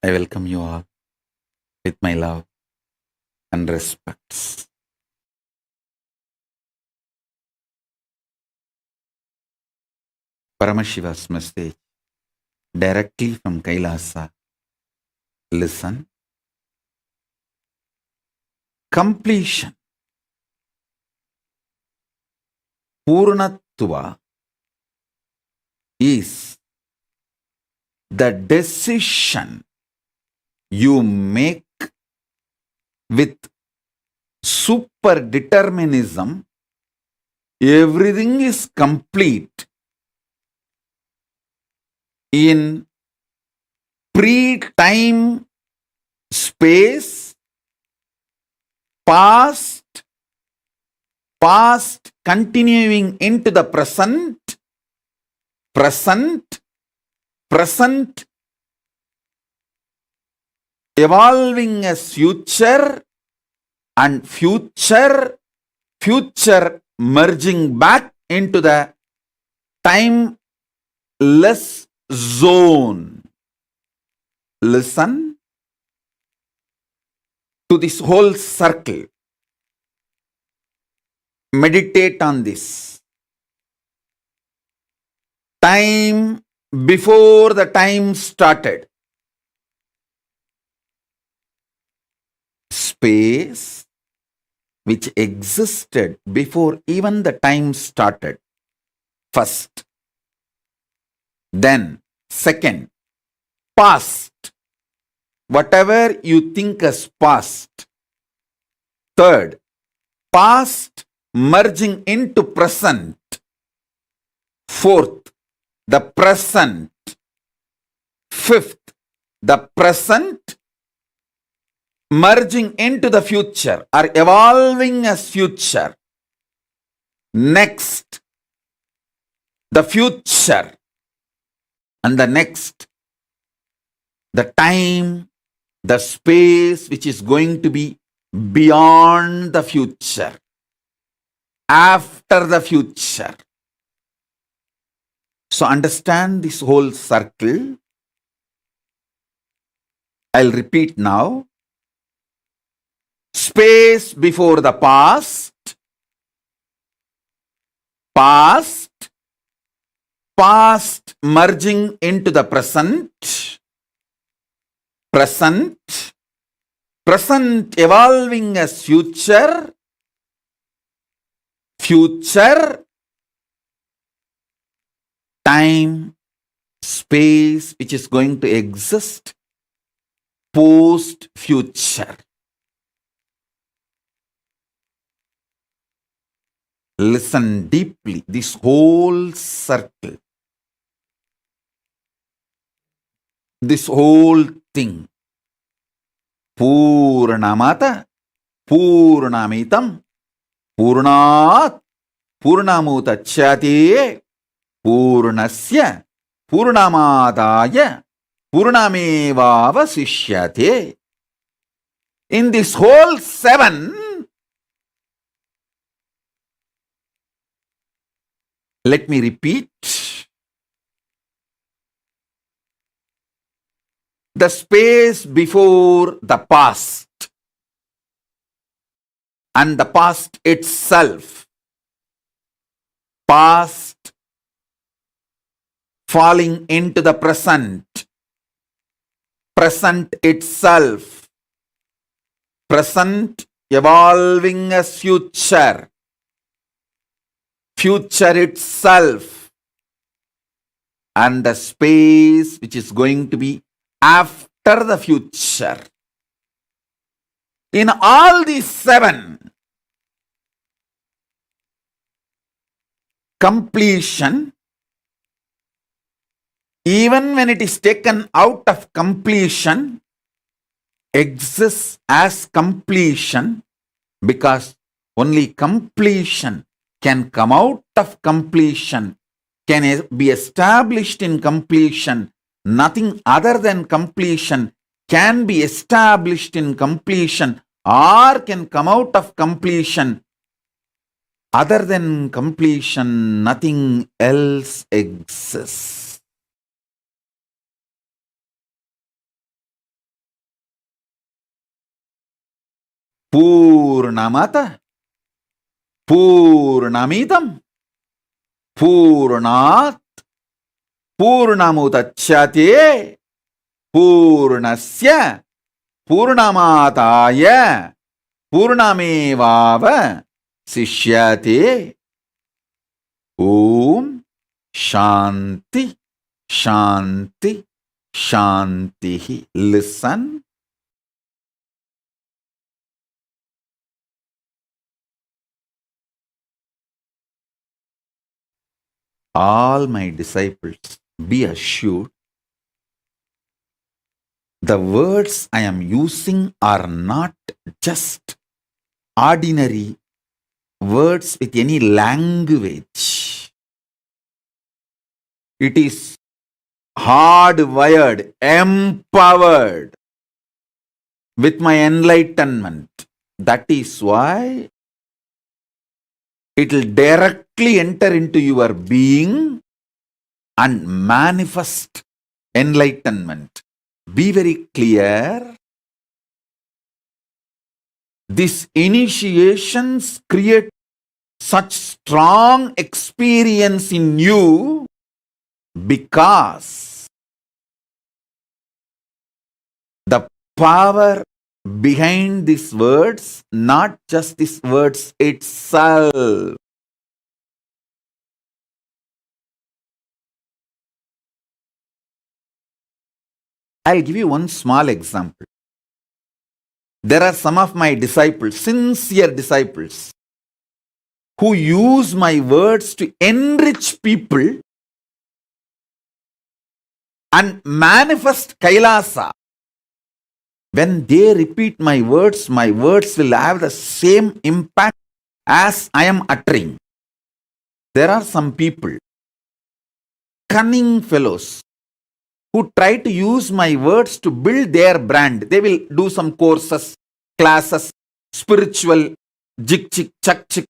I welcome you all with my love and respects. Paramashiva's message directly from Kailasa. Listen. Completion. Purnatva is the decision you make with super determinism. Everything is complete in pre-time space, past continuing into the present, evolving as future, and future merging back into the timeless zone. Listen to this whole circle. Meditate on this. Time before the time started. Space which existed before even the time started. First. Then, second, past. Whatever you think as past. Third, past merging into present. Fourth, the present. Fifth, the present merging into the future or evolving as future. Next, the future. And the next, the time, the space which is going to be beyond the future, after the future. So understand this whole circle. I'll repeat now. Space before the past, past merging into the present, present evolving as future, time, space which is going to exist, post future. Listen deeply, this whole circle, this whole thing. Purnamata, Purnamitam, Purnat, Purnamutachyate, Purnasya, Purnamadaya, Purnamevavasishyate. In this whole 7, let me repeat. The space before the past and the past itself. Past falling into the present. Present itself. Present evolving as future. Future itself. And the space which is going to be after the future. In all these 7, completion, even when it is taken out of completion, exists as completion, because only completion can come out of completion, can be established in completion. Nothing other than completion can be established in completion or can come out of completion. Other than completion, nothing else exists. Purnamata Purnamidam Purnat Purnamudachyate Purnasya Purnamataya Purnamevava Sishyate. Om Shanti Shanti Shanti. Listen. All my disciples, be assured, the words I am using are not just ordinary words with any language. It is hardwired, empowered with my enlightenment. That is why it will directly enter into your being and manifest enlightenment. Be very clear. These initiations create such strong experience in you because the power behind these words, not just these words itself. I'll give you one small example. There are some of my disciples, sincere disciples, who use my words to enrich people and manifest Kailasa. When they repeat my words will have the same impact as I am uttering. There are some people, cunning fellows, who try to use my words to build their brand. They will do some courses, classes, spiritual, jik chik, chak chik.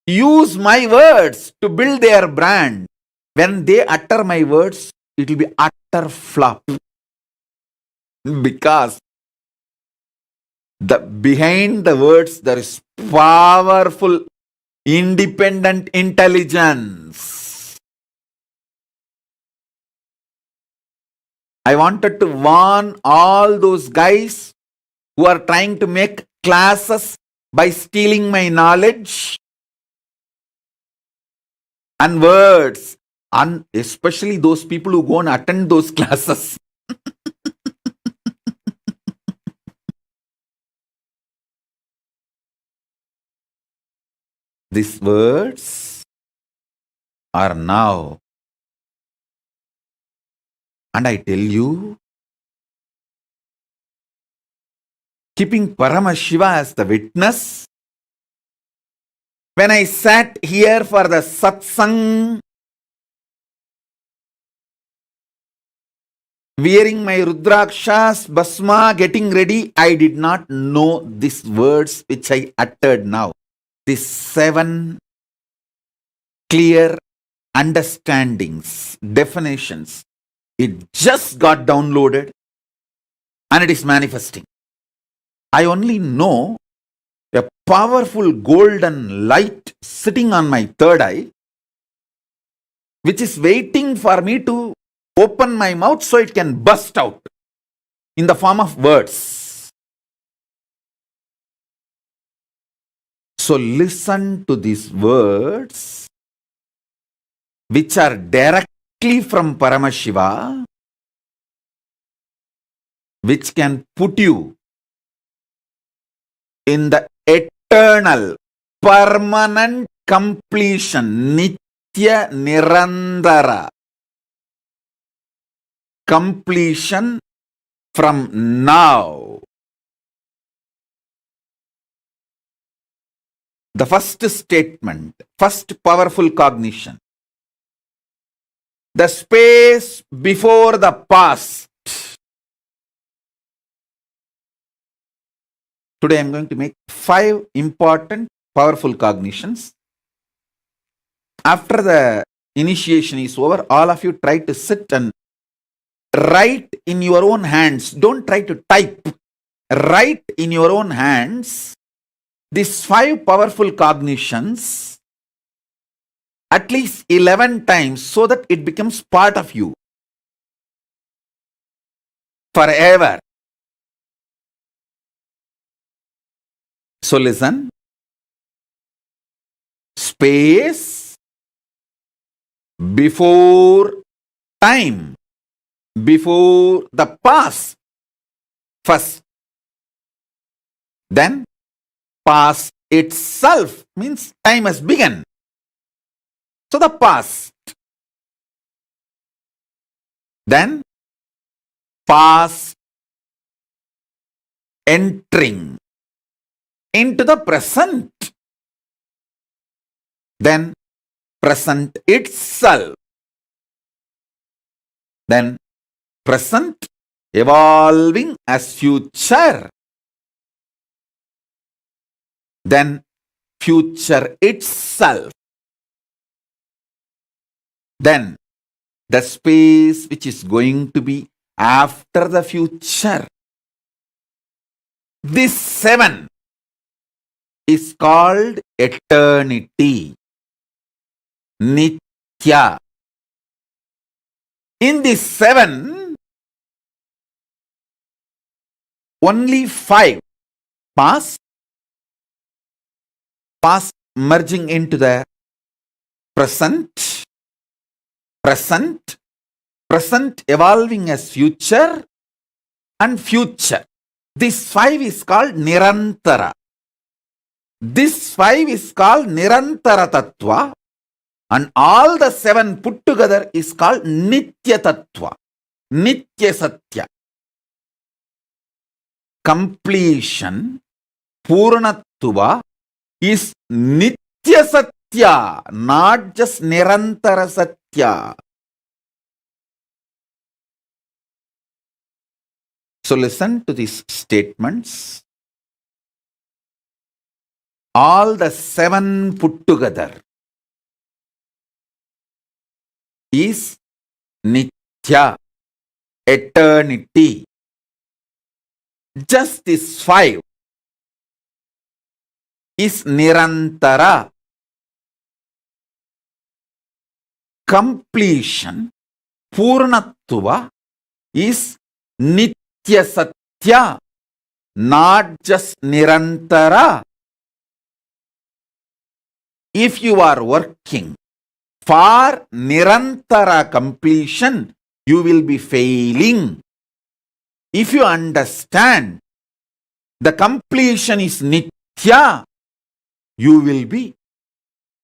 Use my words to build their brand. When they utter my words, it will be utter flop. Because behind the words there is powerful, independent intelligence. I wanted to warn all those guys who are trying to make classes by stealing my knowledge and words, and especially those people who go and attend those classes. These words are now, and I tell you, keeping Paramashiva as the witness, when I sat here for the satsang, wearing my Rudrakshas, Basma, getting ready, I did not know these words which I uttered now. These 7 clear understandings, definitions, it just got downloaded and it is manifesting. I only know a powerful golden light sitting on my third eye, which is waiting for me to open my mouth so it can burst out in the form of words. So listen to these words, which are directly from Paramashiva, which can put you in the eternal, permanent completion, Nitya Nirandara completion from now. The first statement, first powerful cognition. The space before the past. Today I am going to make 5 important powerful cognitions. After the initiation is over, all of you try to sit and write in your own hands. Don't try to type. write in your own hands these 5 powerful cognitions at least 11 times so that it becomes part of you forever. So listen. Space before time, before the past first. Then past itself means time has begun. So the past. Then past entering into the present. Then present itself. Then present evolving as future. Then future itself. Then the space which is going to be after the future. This 7 is called eternity. Nitya. In this 7, only 5 past merging into the present, present evolving as future, and future. This 5 is called Nirantara. This 5 is called Nirantara Tattva, and all the 7 put together is called Nitya Tattva, Nitya Satya. Completion, Purnatva, is Nitya Satya, not just Nirantara Satya. So listen to these statements. All the 7 put together is Nitya, eternity. Just this 5 is Nirantara. Completion, Purnatva, is Nitya Satya, not just Nirantara. If you are working for Nirantara completion, you will be failing. If you understand the completion is Nitya, you will be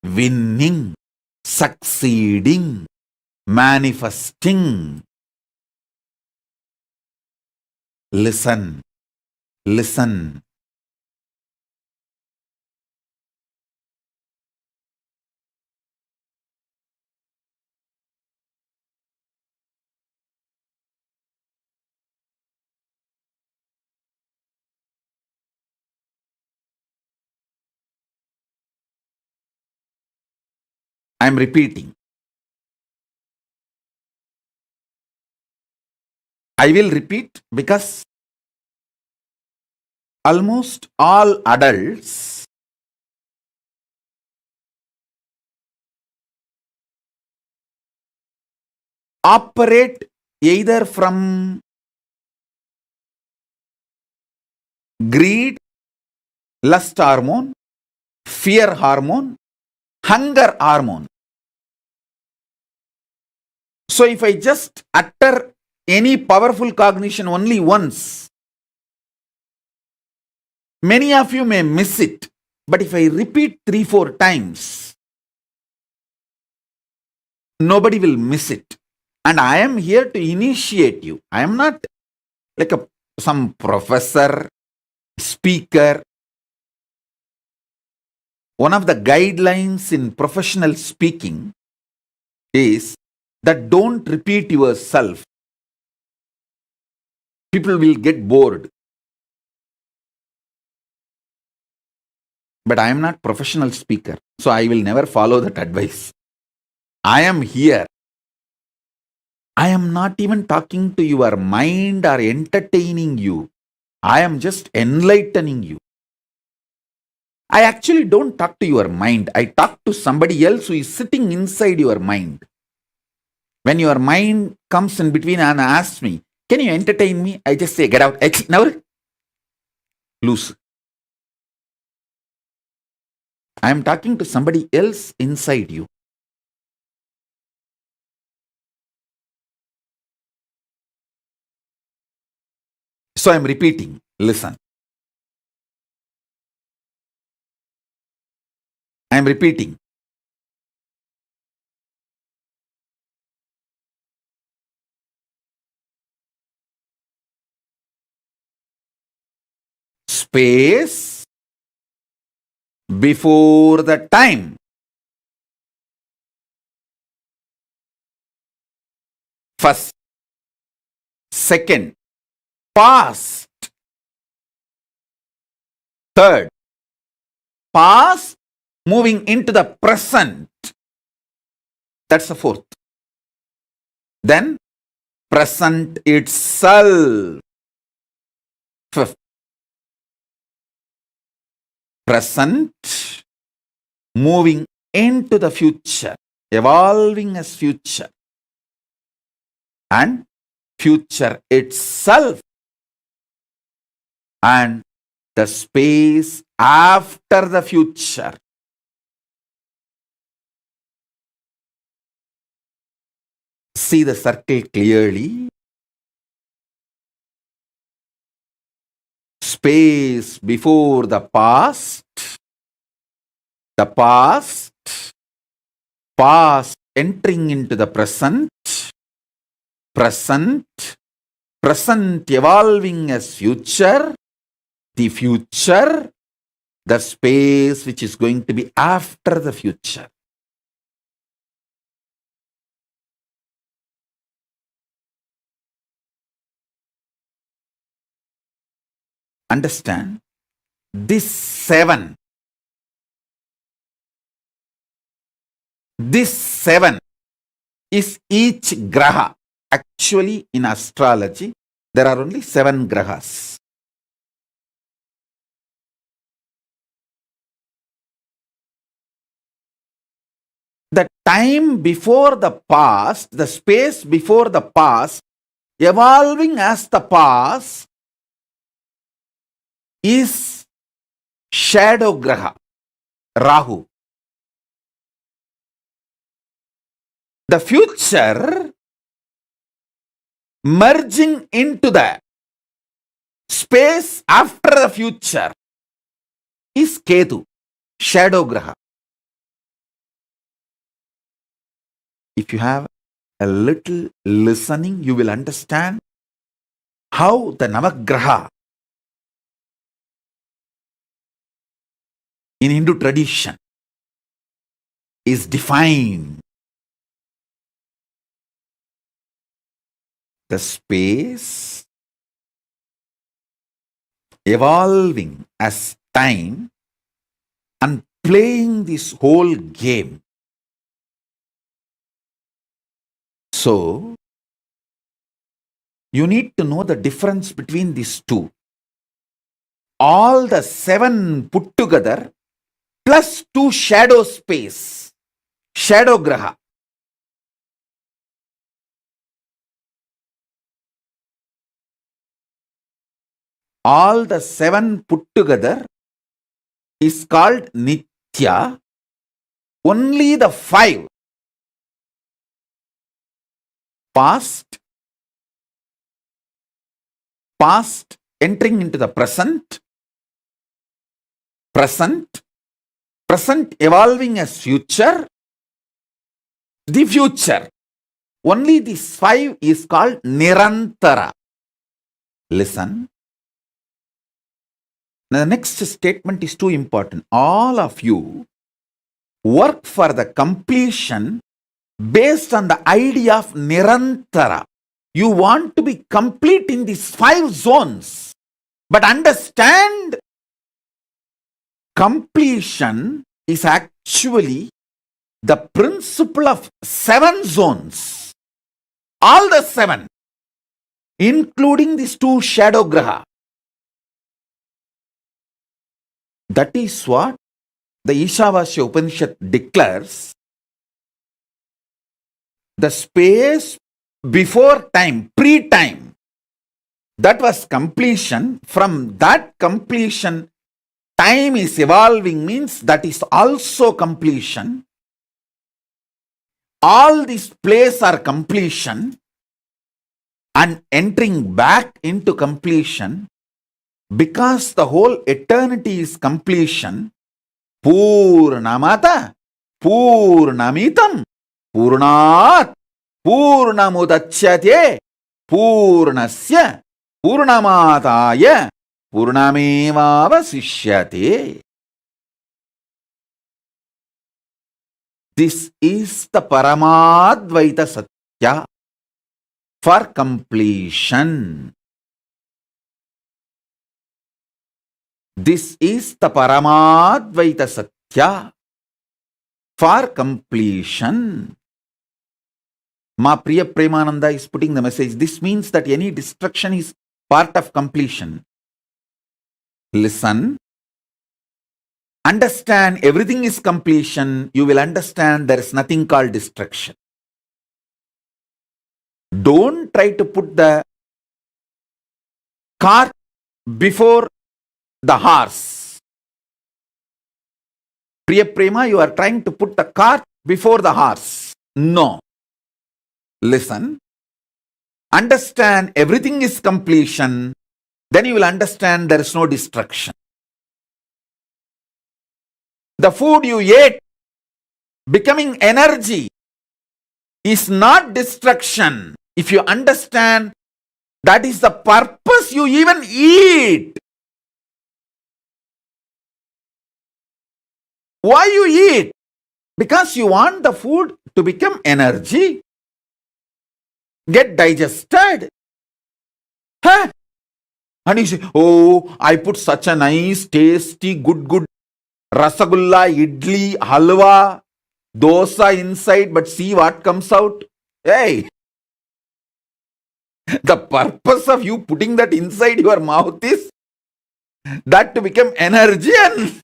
winning, succeeding, manifesting. Listen, listen. I am repeating. I will repeat because almost all adults operate either from greed, lust hormone, fear hormone, hunger hormone. So if I just utter any powerful cognition only once, many of you may miss it. But if I repeat 3-4 times, nobody will miss it. And I am here to initiate you. I am not like some professor, speaker. One of the guidelines in professional speaking is that don't repeat yourself. People will get bored. But I am not professional speaker, so I will never follow that advice. I am here. I am not even talking to your mind or entertaining you. I am just enlightening you. I actually don't talk to your mind. I talk to somebody else who is sitting inside your mind. When your mind comes in between and asks me, can you entertain me? I just say, get out. Never. Loose. I am talking to somebody else inside you. So I am repeating. Listen. I am repeating. Space before the time. First, second, past. Third, past moving into the present. That's the fourth. Then, present itself. Fifth, present moving into the future, evolving as future. And future itself. And the space after the future. See the circle clearly. Space before the past, past entering into the present, present evolving as future, the future, the space which is going to be after the future. Understand? This seven is each graha. Actually, in astrology, there are only 7 grahas. The time before the past, the space before the past, evolving as the past, is shadow graha, Rahu. The future merging into the space after the future is Ketu, shadow graha. If you have a little listening, you will understand how the Navagraha in Hindu tradition is defined. The space evolving as time and playing this whole game. So, you need to know the difference between these two. All the 7 put together plus 2 shadow space, shadow graha. All the 7 put together is called Nitya. Only the 5, past entering into the present evolving as future, the future. Only this 5 is called Nirantara. Listen. Now the next statement is too important. All of you work for the completion based on the idea of Nirantara. You want to be complete in these 5 zones. But understand, completion is actually the principle of 7 zones. All the 7, including these 2 shadow graha. That is what the Ishavasya Upanishad declares. The space before time, pre-time, that was completion. From that completion, time is evolving, means that is also completion. All these plays are completion and entering back into completion, because the whole eternity is completion. Purnamata Purnamitam Purnat Purnamudachyate Purnasya Purnamataya Purnamevavasishyate. This is the Paramadvaita Satya for completion. This is the Paramadvaita Satya for completion. Ma Priya Premananda is putting the message. This means that any destruction is part of completion. Listen. Understand everything is completion. You will understand there is nothing called destruction. Don't try to put the cart before the horse. Priya Prema, you are trying to put the cart before the horse. No. Listen. Understand everything is completion. Then you will understand there is no destruction. The food you ate becoming energy is not destruction. If you understand that is the purpose you even eat. Why you eat? Because you want the food to become energy, get digested. Huh? And you say, oh, I put such a nice, tasty, good rasagulla, idli, halwa, dosa inside, but see what comes out. Hey, the purpose of you putting that inside your mouth is that to become energy, and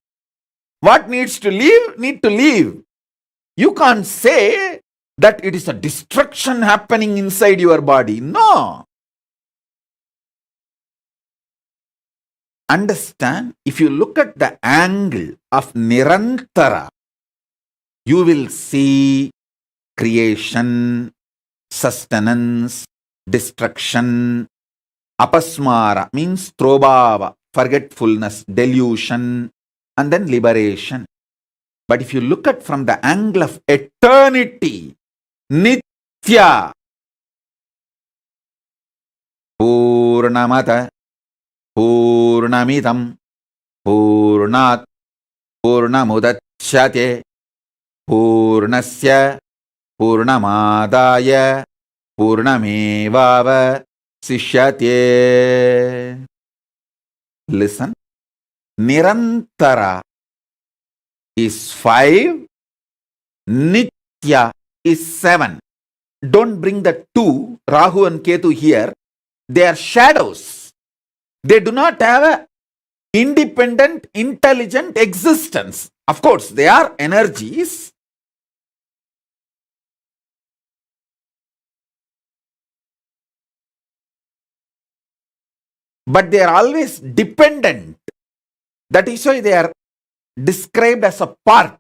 what needs to leave, need to leave. You can't say that it is a destruction happening inside your body. No. Understand, if you look at the angle of Nirantara, you will see creation, sustenance, destruction. Apasmara means throbhava, forgetfulness, delusion, and then liberation. But if you look at from the angle of eternity, Nitya, Purnamata Purnamidam Purnat Purnamudachyate Purnasya Purnamadaya Purnamevava Sishyate. Listen. Nirantara is 5. Nitya is 7. Don't bring the 2, Rahu and Ketu here. They are shadows. They do not have an independent, intelligent existence. Of course, they are energies. But they are always dependent. That is why they are described as a part.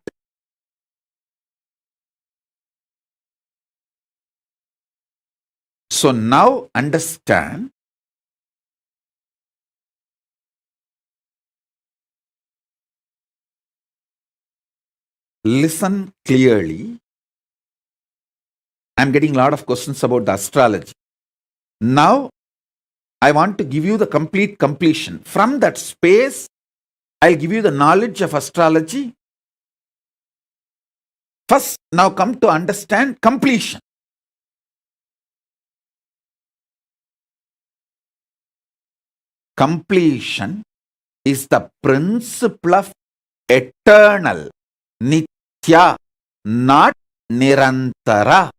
So now understand. Listen clearly. I'm getting a lot of questions about the astrology. Now, I want to give you the complete completion. From that space, I'll give you the knowledge of astrology. First, now come to understand completion. Completion is the principle of eternal, nitya, not nirantara.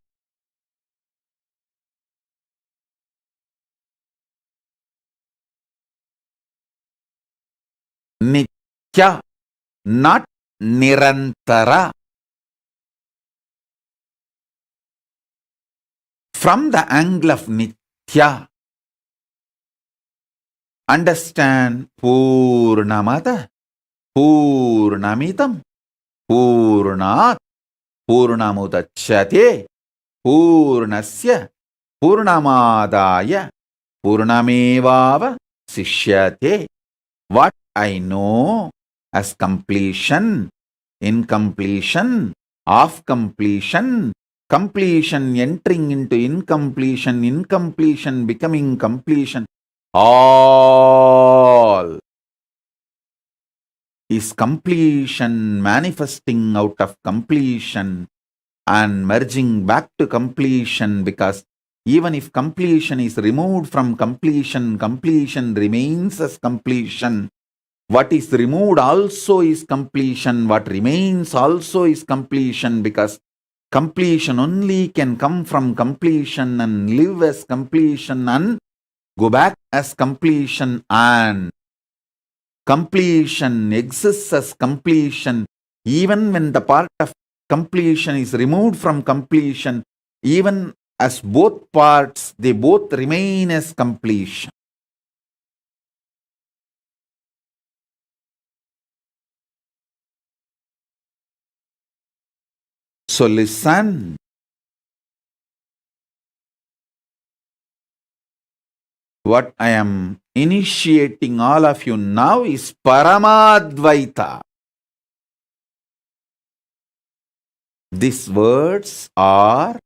Nitya not nirantara. From the angle of nitya, understand Purnamada, Purnamitam, Purnat, Purnamudachyate, Purnasya, Purnamadaya, Purnamevava Sishyate. What I know as completion, incompletion, of completion, completion entering into incompletion, incompletion becoming completion, all is completion manifesting out of completion and merging back to completion, because even if completion is removed from completion, completion remains as completion. What is removed also is completion. What remains also is completion, because completion only can come from completion and live as completion and go back as completion, and completion exists as completion even when the part of completion is removed from completion. Even as both parts, they both remain as completion. So listen. What I am initiating all of you now is Paramadvaita. These words are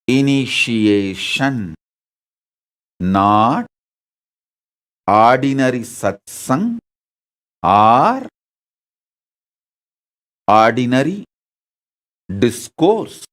initiation, not ordinary satsang or ordinary discourse.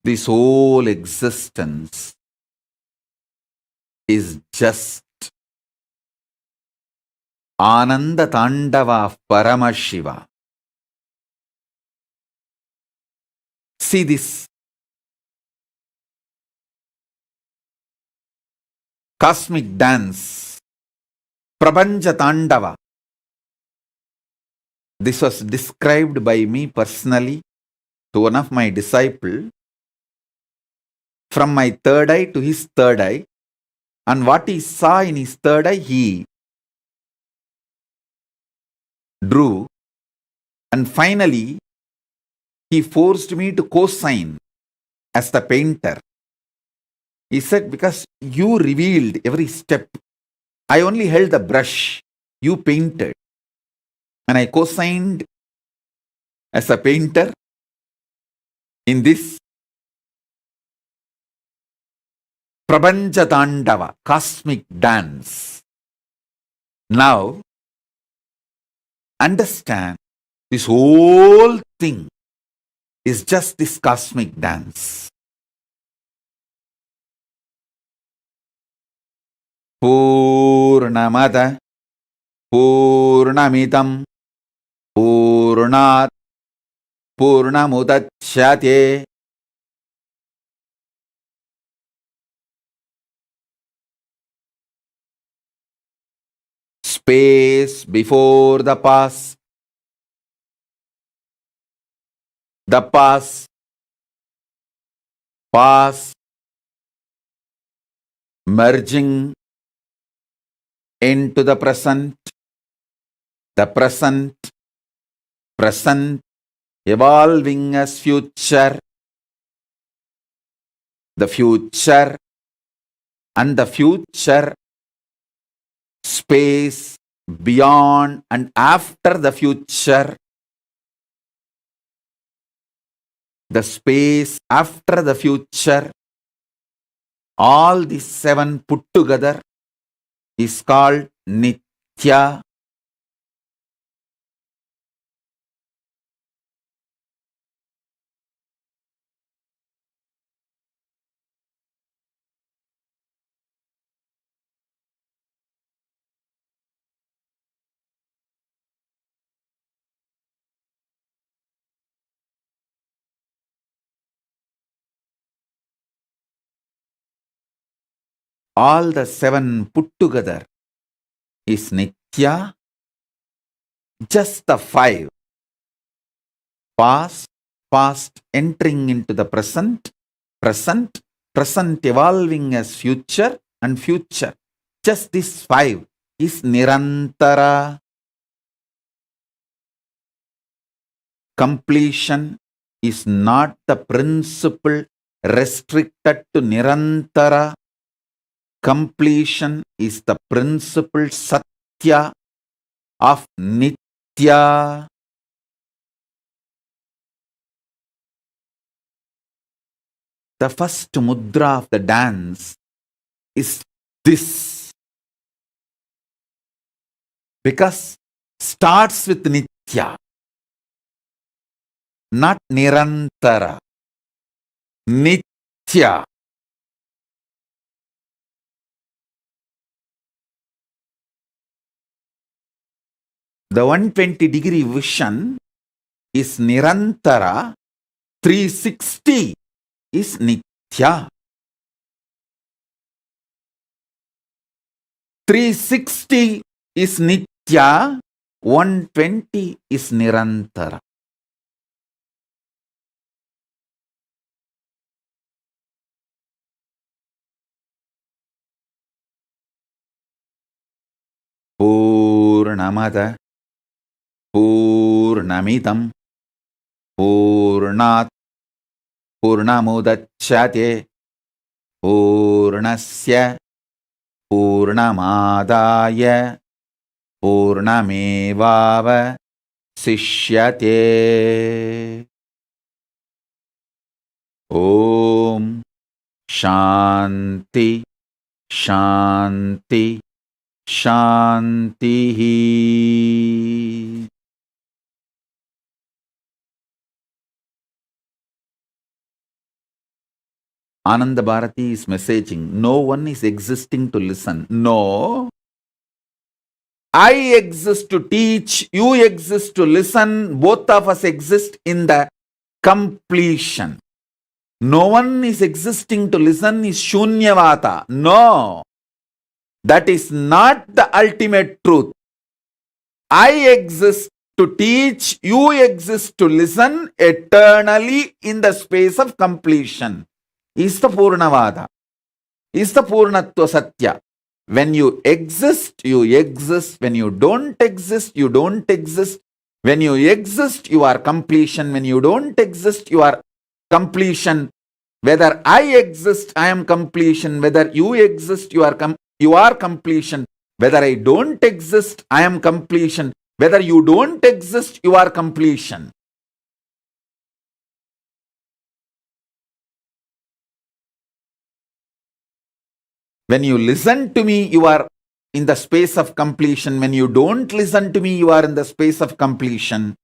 This whole existence is just Ananda Tandava of Paramashiva. See this cosmic dance, Prabanja Tandava. This was described by me personally to one of my disciples, from my third eye to his third eye, and what he saw in his third eye he drew, and finally he forced me to co-sign as the painter. He said, because you revealed every step, I only held the brush, you painted, and I co-signed as a painter in this Prabanja Tandava, cosmic dance. Now, understand, this whole thing is just this cosmic dance. Purnamada, Purnamitam, Purnat, Purnamudachyate. Space before the past, the past, past, merging into the present, present evolving as future, the future and the future, space, beyond and after the future, the space after the future, all these seven put together is called Nitya. All the seven put together is Nitya. Just the five, past, past entering into the present, present, present evolving as future and future. Just this five is Nirantara. Completion is not the principle restricted to Nirantara. Completion is the principle Satya of Nitya. The first mudra of the dance is this, because starts with Nitya, not Nirantara. Nitya. The 120-degree vision is Nirantara. 360 is Nitya. 360 is Nitya. 120 is Nirantara. Purnamada Purnamidam Purnat Purnamudachyate Purnasya Purnamadaya Purnamevava Sishyate. Om Shanti Shanti Shanti. Ananda Bharati is messaging, no one is existing to listen. No. I exist to teach, you exist to listen, both of us exist in the completion. No one is existing to listen is Shunyavata. No. That is not the ultimate truth. I exist to teach, you exist to listen eternally in the space of completion. Is the Purnavada. Is the Purnatva Satya. When you exist, you exist. When you don't exist, you don't exist. When you exist, you are completion. When you don't exist, you are completion. Whether I exist, I am completion. Whether you exist, you are completion. Whether I don't exist, I am completion. Whether you don't exist, you are completion. When you listen to me, you are in the space of completion. When you don't listen to me, you are in the space of completion.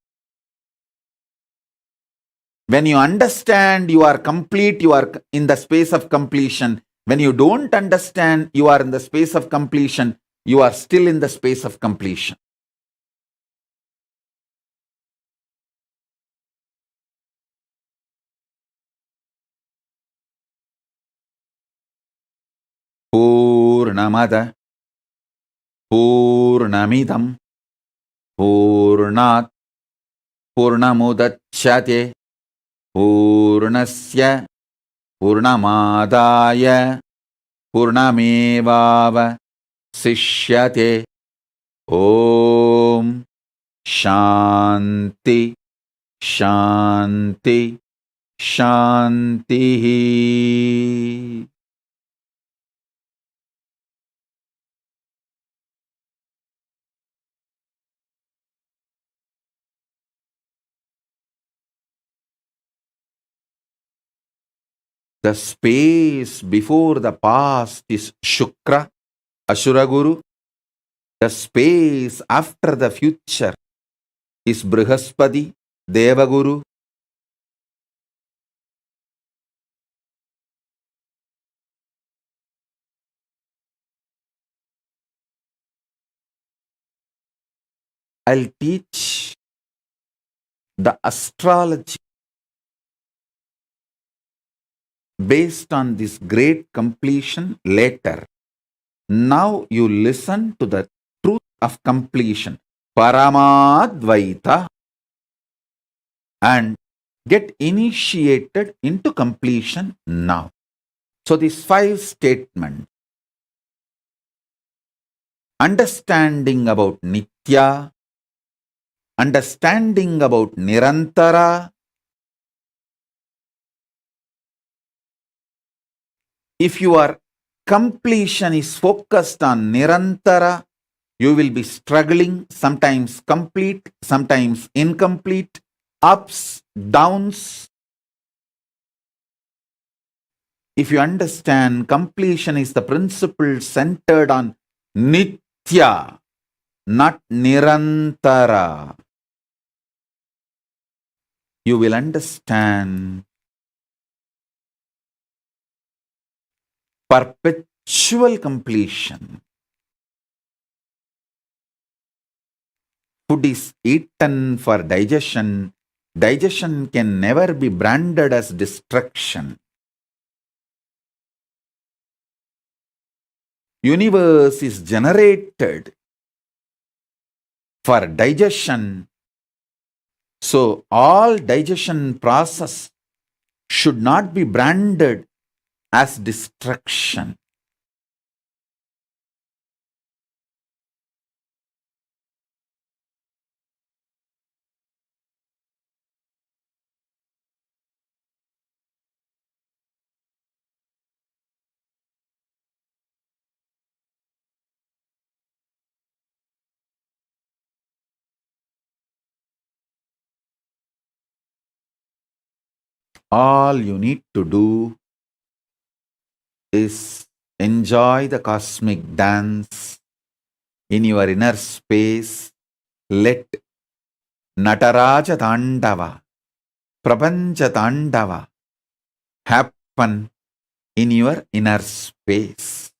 When you understand, you are complete, you are in the space of completion. When you don't understand, you are in the space of completion. You are still in the space of completion. Purnamada Purnamidam Purnat Purnamudachyate Purnasya Purnamadaya Purnamevava Sishyate. Om Shanti Shanti Shanti. The space before the past is Shukra, Ashura Guru. The space after the future is Brihaspati, Devaguru. I'll teach the astrology based on this great completion later. Now you listen to the truth of completion, Paramadvaita, and get initiated into completion now. So these 5 statements, understanding about Nitya, understanding about Nirantara. If your completion is focused on Nirantara, you will be struggling, sometimes complete, sometimes incomplete, ups, downs. If you understand completion is the principle centered on Nitya, not Nirantara, you will understand perpetual completion. Food is eaten for digestion. Digestion can never be branded as destruction. Universe is generated for digestion. So all digestion process should not be branded as destruction. All you need to do is enjoy the cosmic dance in your inner space. Let Nataraja Tandava, Prapancha Tandava happen in your inner space.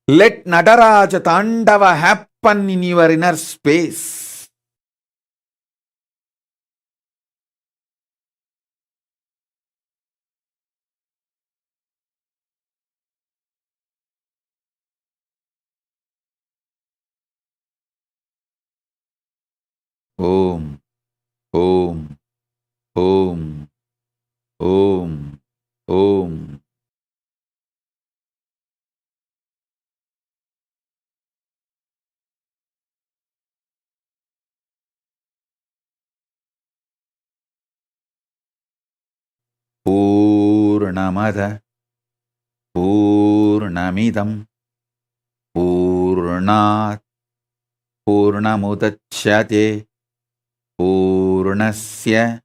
Let Nataraja Tandava happen in your inner space. Om, Om, Om, Om, Om. Purnamada Purnamidam Purnat Purnamudachyate Purnasya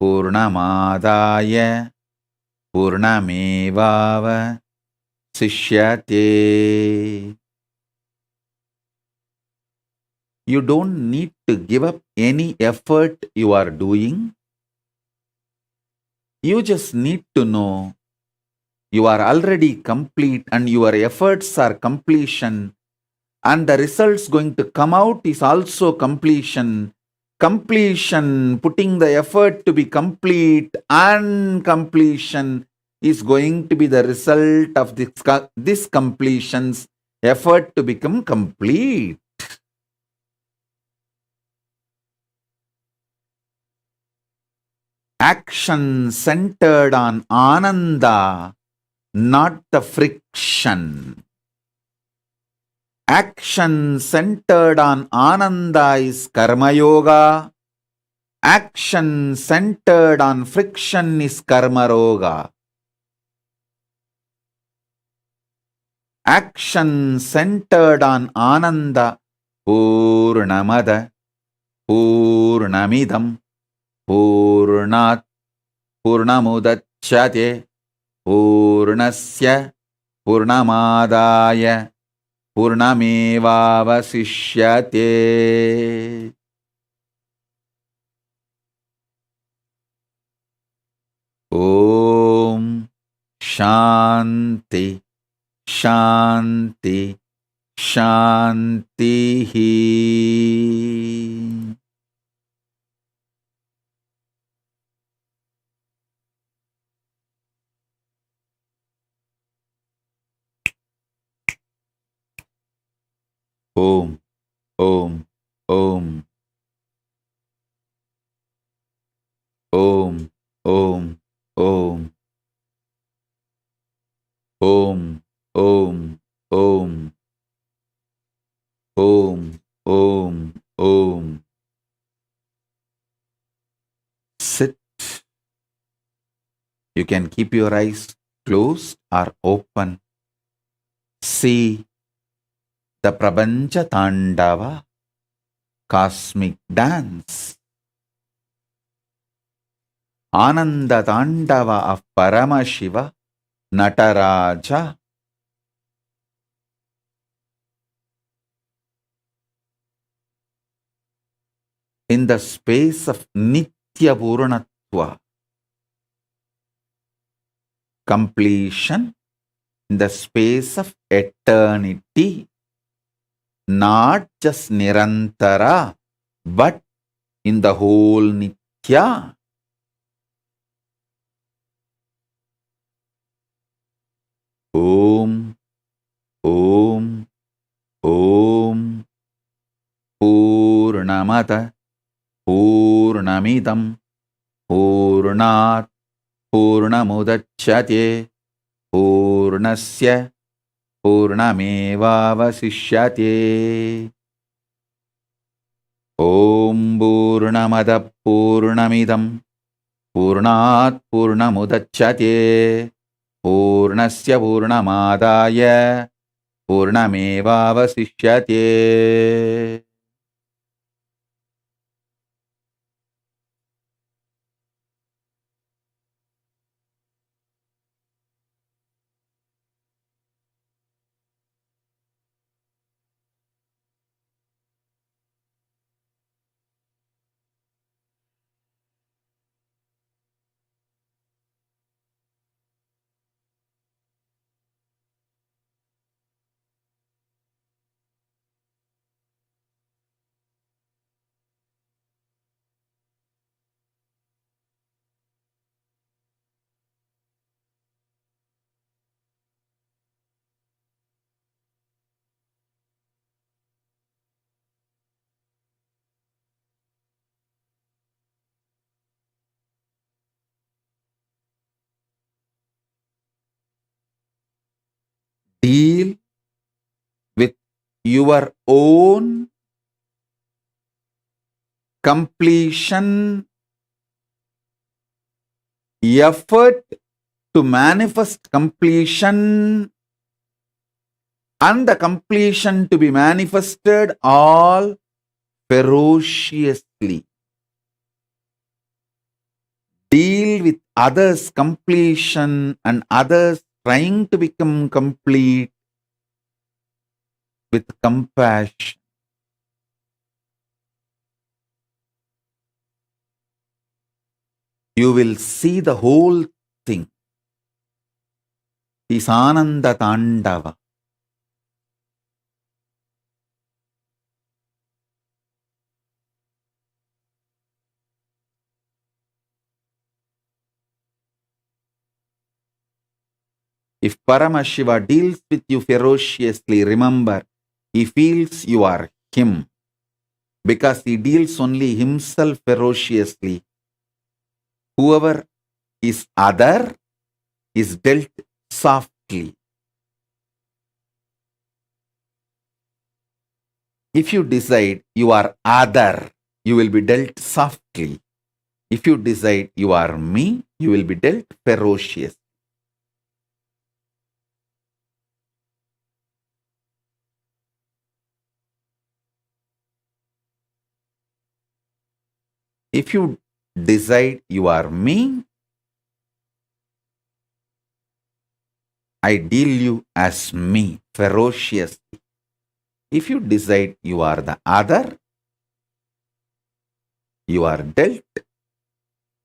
Purnamadaya Purnamevava Sishyate. You don't need to give up any effort you are doing. You just need to know you are already complete and your efforts are completion, and the results going to come out is also completion. Completion, putting the effort to be complete, and completion is going to be the result of this completion's effort to become complete. Action centered on Ananda, not the friction. Action centered on Ananda is Karma Yoga. Action centered on friction is Karma Roga. Action centered on Ananda Purnamada Purnamidam Purnat Purnamudachyate Purnasya Purnamadaya Purnamevavasishyate. Om Shanti Shanti Shanti. Om Om Om Om Om Om Om Om Om Om Om Om. Sit. You can keep your eyes closed or open. See the Prapancha Tandava, cosmic dance. Ananda Tandava of Paramashiva, Nataraja. In the space of Nitya Purnatva, completion, in the space of eternity, not just Nirantara, but in the whole Nitya. Om, Om, Om, Purnamata, Purnamidam, Purnat, Purnamudachyate, Purnasya, Purnamevavasishyate. Om Purnamada Purnamidam, Purnat Purnamudachyate, Purnasya Purnamadaya, Purnamevavasishyate. Deal with your own completion effort to manifest completion and the completion to be manifested all ferociously. Deal with others' completion and others trying to become complete with compassion. You will see the whole thing is Ananda Tandava. If Paramashiva deals with you ferociously, remember, he feels you are him. Because he deals only himself ferociously. Whoever is other is dealt softly. If you decide you are other, you will be dealt softly. If you decide you are me, you will be dealt ferocious. If you decide you are me, I deal you as me ferociously. If you decide you are the other, you are dealt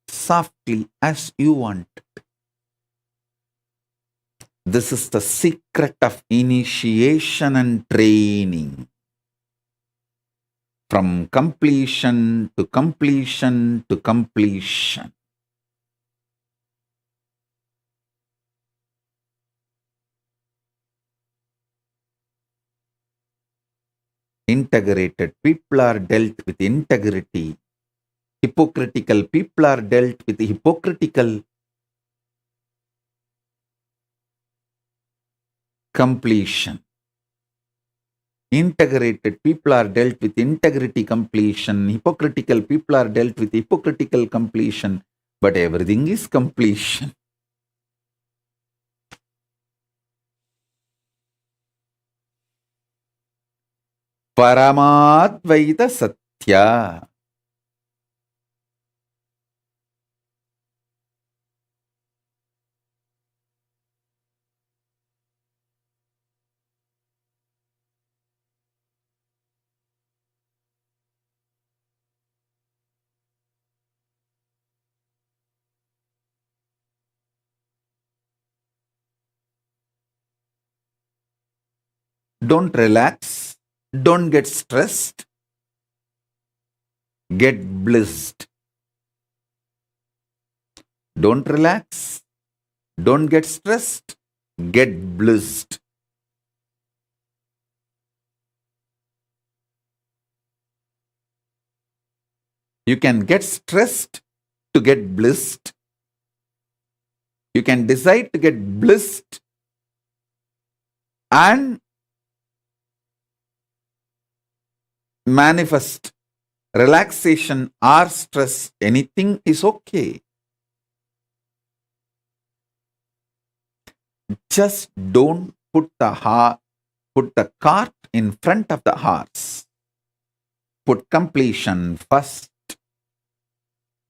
softly as you want. This is the secret of initiation and training. From completion to completion to completion. Integrated people are dealt with integrity. Hypocritical people are dealt with hypocritical completion. Integrated people are dealt with integrity completion. Hypocritical people are dealt with hypocritical completion. But everything is completion. Paramadvaita Satya. Don't relax. Don't get stressed. Get blissed. Don't relax. Don't get stressed. Get blissed. You can get stressed to get blissed. You can decide to get blissed and manifest relaxation or stress. Anything is okay. Just don't put the cart in front of the horse. Put completion first.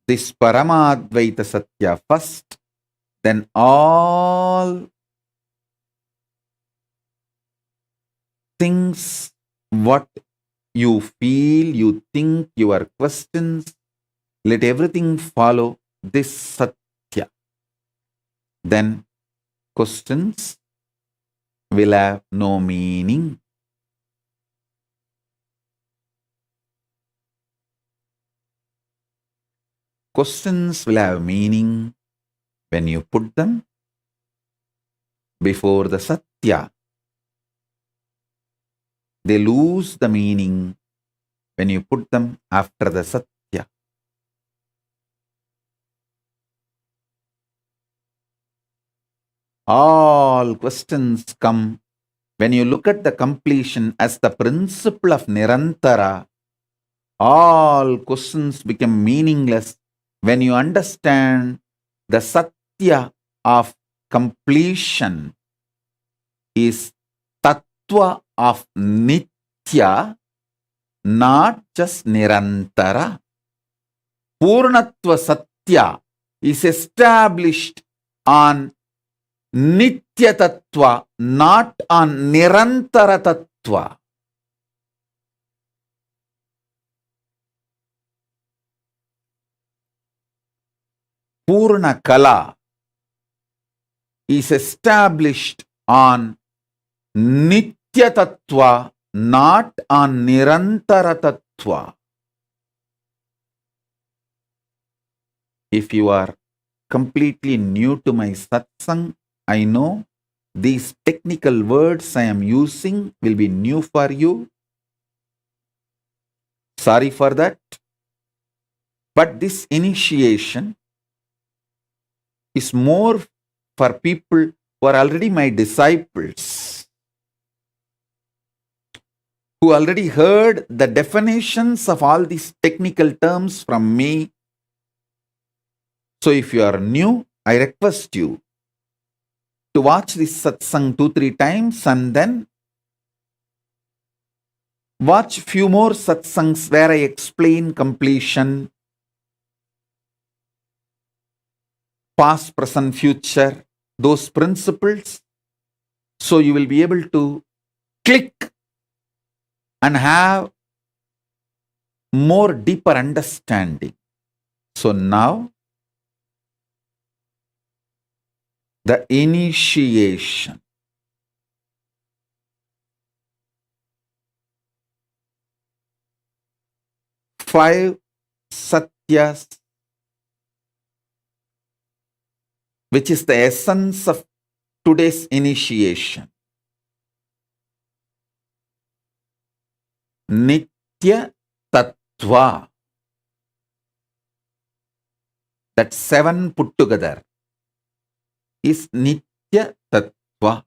This Paramadvaita Satya first. Then all things, what you feel, you think, your questions, let everything follow this Satya. Then questions will have no meaning. Questions will have meaning when you put them before the Satya. They lose the meaning when you put them after the Satya. All questions come when you look at the completion as the principle of Nirantara. All questions become meaningless when you understand the Satya of completion is Tattva of Nitya, not just Nirantara. Purnatva Satya is established on Nitya Tattva, not on Nirantara Tattva. Purna Kala is established on Nitya Tattva, not on Nirantara Tattva. If you are completely new to my satsang, I know these technical words I am using will be new for you. Sorry for that. But this initiation is more for people who are already my disciples, who already heard the definitions of all these technical terms from me. So if you are new, I request you to watch this satsang 2-3 times and then watch few more satsangs where I explain completion past, present, future, those principles. So you will be able to click and have more deeper understanding. So now the initiation. Five satyas, which is the essence of today's initiation. Nitya Tattva. That 7 put together is Nitya Tattva.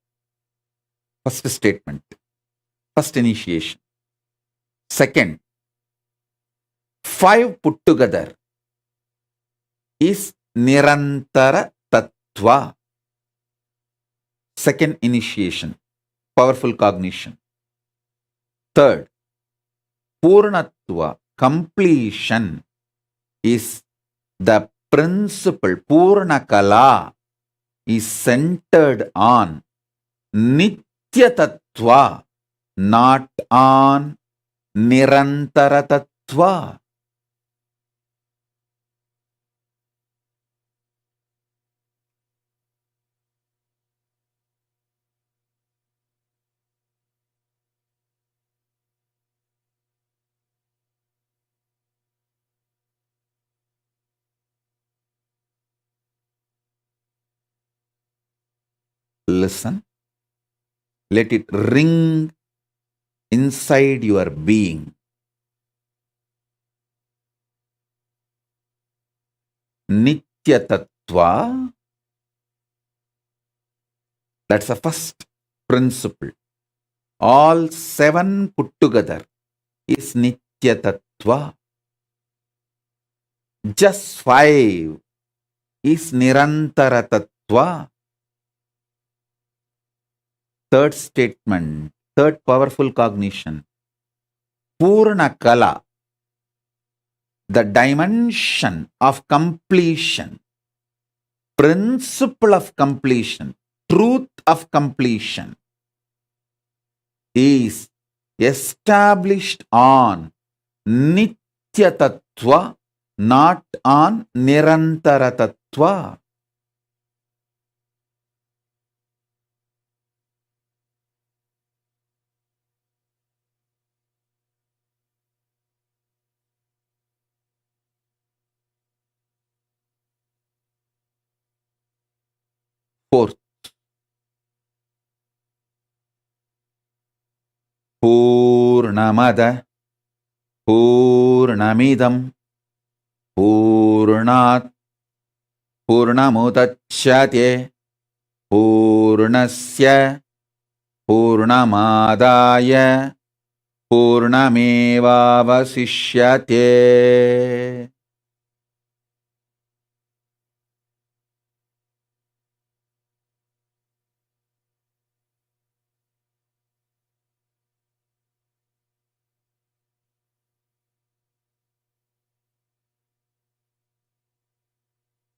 First statement. First initiation. Second, 5 put together is Nirantara Tattva. Second initiation. Powerful cognition. Third, Purnatva, completion, is the principle. Purnakala is centered on Nitya Tattva, not on Nirantara Tattva. Listen, let it ring inside your being. Nitya Tattva, that's the first principle. All 7 put together is Nitya Tattva. Just 5 is Nirantara Tattva. Third statement, third powerful cognition. Purna Kala, the dimension of completion, principle of completion, truth of completion, is established on Nitya Tattva, not on Nirantara Tattva. Fourth, Purnamada, Purnamidam, Purnat, Purnamudachyate, Purnasya, Purnamadaya, Purnamevavasishyate.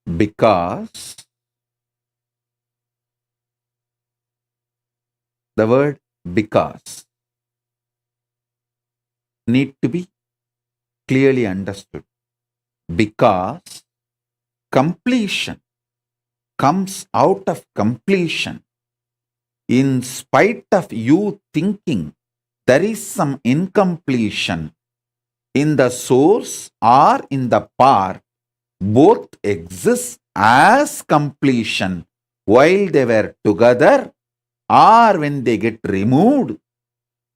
Because the word because need to be clearly understood. Because completion comes out of completion. In spite of you thinking there is some incompletion in the source or in the part, both exist as completion while they were together, or when they get removed,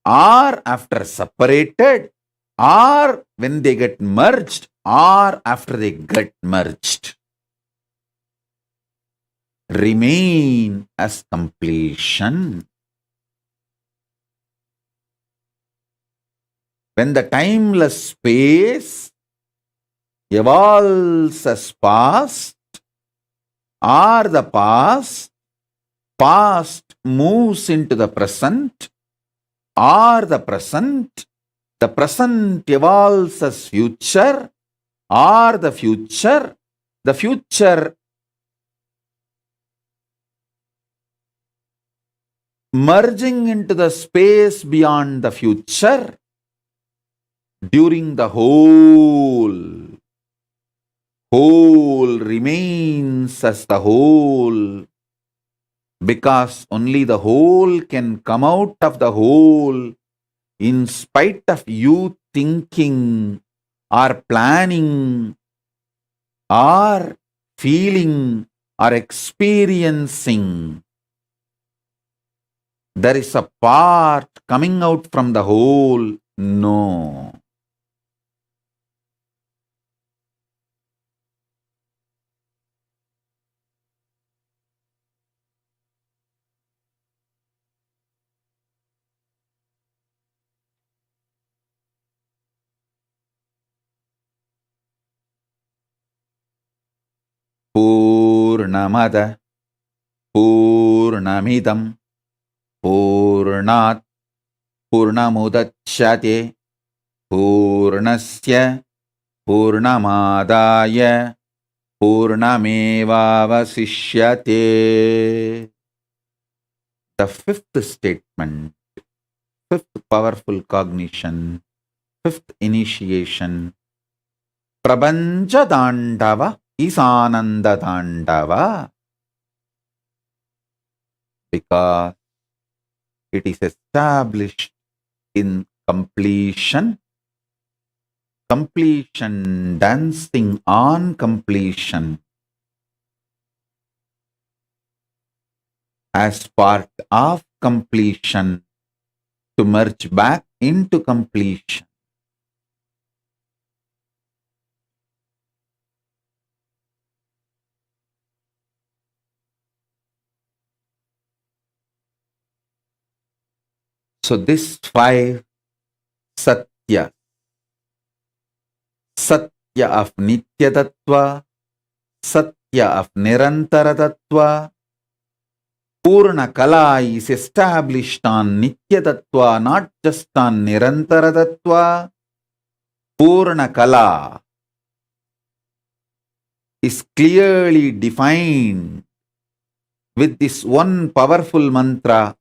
or after separated, or when they get merged, or after they get merged. Remain as completion. When the timeless space evolves as past, or the past moves into the present, or the present evolves as future, or the future merging into the space beyond the future during the whole remains as the whole, because only the whole can come out of the whole in spite of you thinking or planning or feeling or experiencing. There is a part coming out from the whole. No. Purnamada Purnamidam Purnat Purnamudachyate Purnasya Purnamadaya Purnamevavasishyate. The fifth statement, fifth powerful cognition, fifth initiation. Prabanja Dandava is Ananda Dandava, because it is established in completion. Completion, dancing on completion, as part of completion, to merge back into completion. So this 5 Satya. Satya of Nitya Tattva, Satya of Nirantara Tattva. Purna Kala is established on Nitya Tattva, not just on Nirantara Tattva. Purna Kala is clearly defined with this one powerful mantra.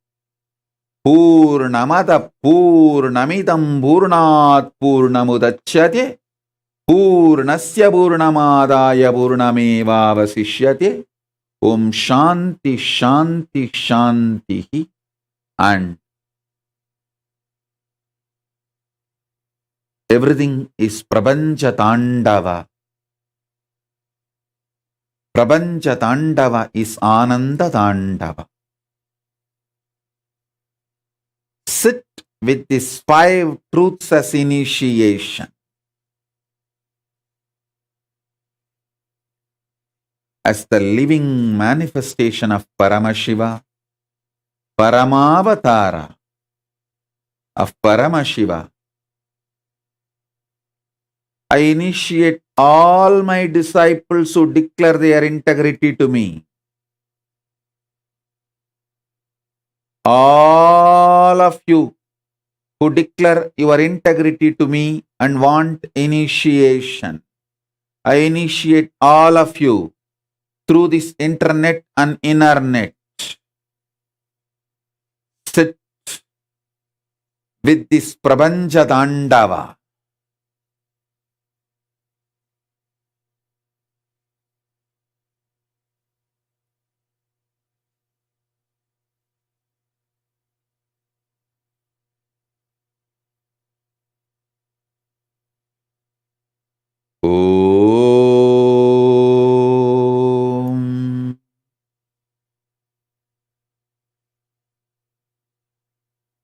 Purnamada Purnamidam Purnat Purnamudachyate Purnasya Purnamadaya Purnamevavasishyate. Om Shanti Shanti Shanti. And everything is Prabanja Tandava. Prabanja Tandava is Ananda Tandava. Sit with these 5 truths as initiation. As the living manifestation of Paramashiva, Paramavatara of Paramashiva, I initiate all my disciples who declare their integrity to me. All of you who declare your integrity to me and want initiation, I initiate all of you through this internet and inner net. Sit with this Prabanja Dandava. Om.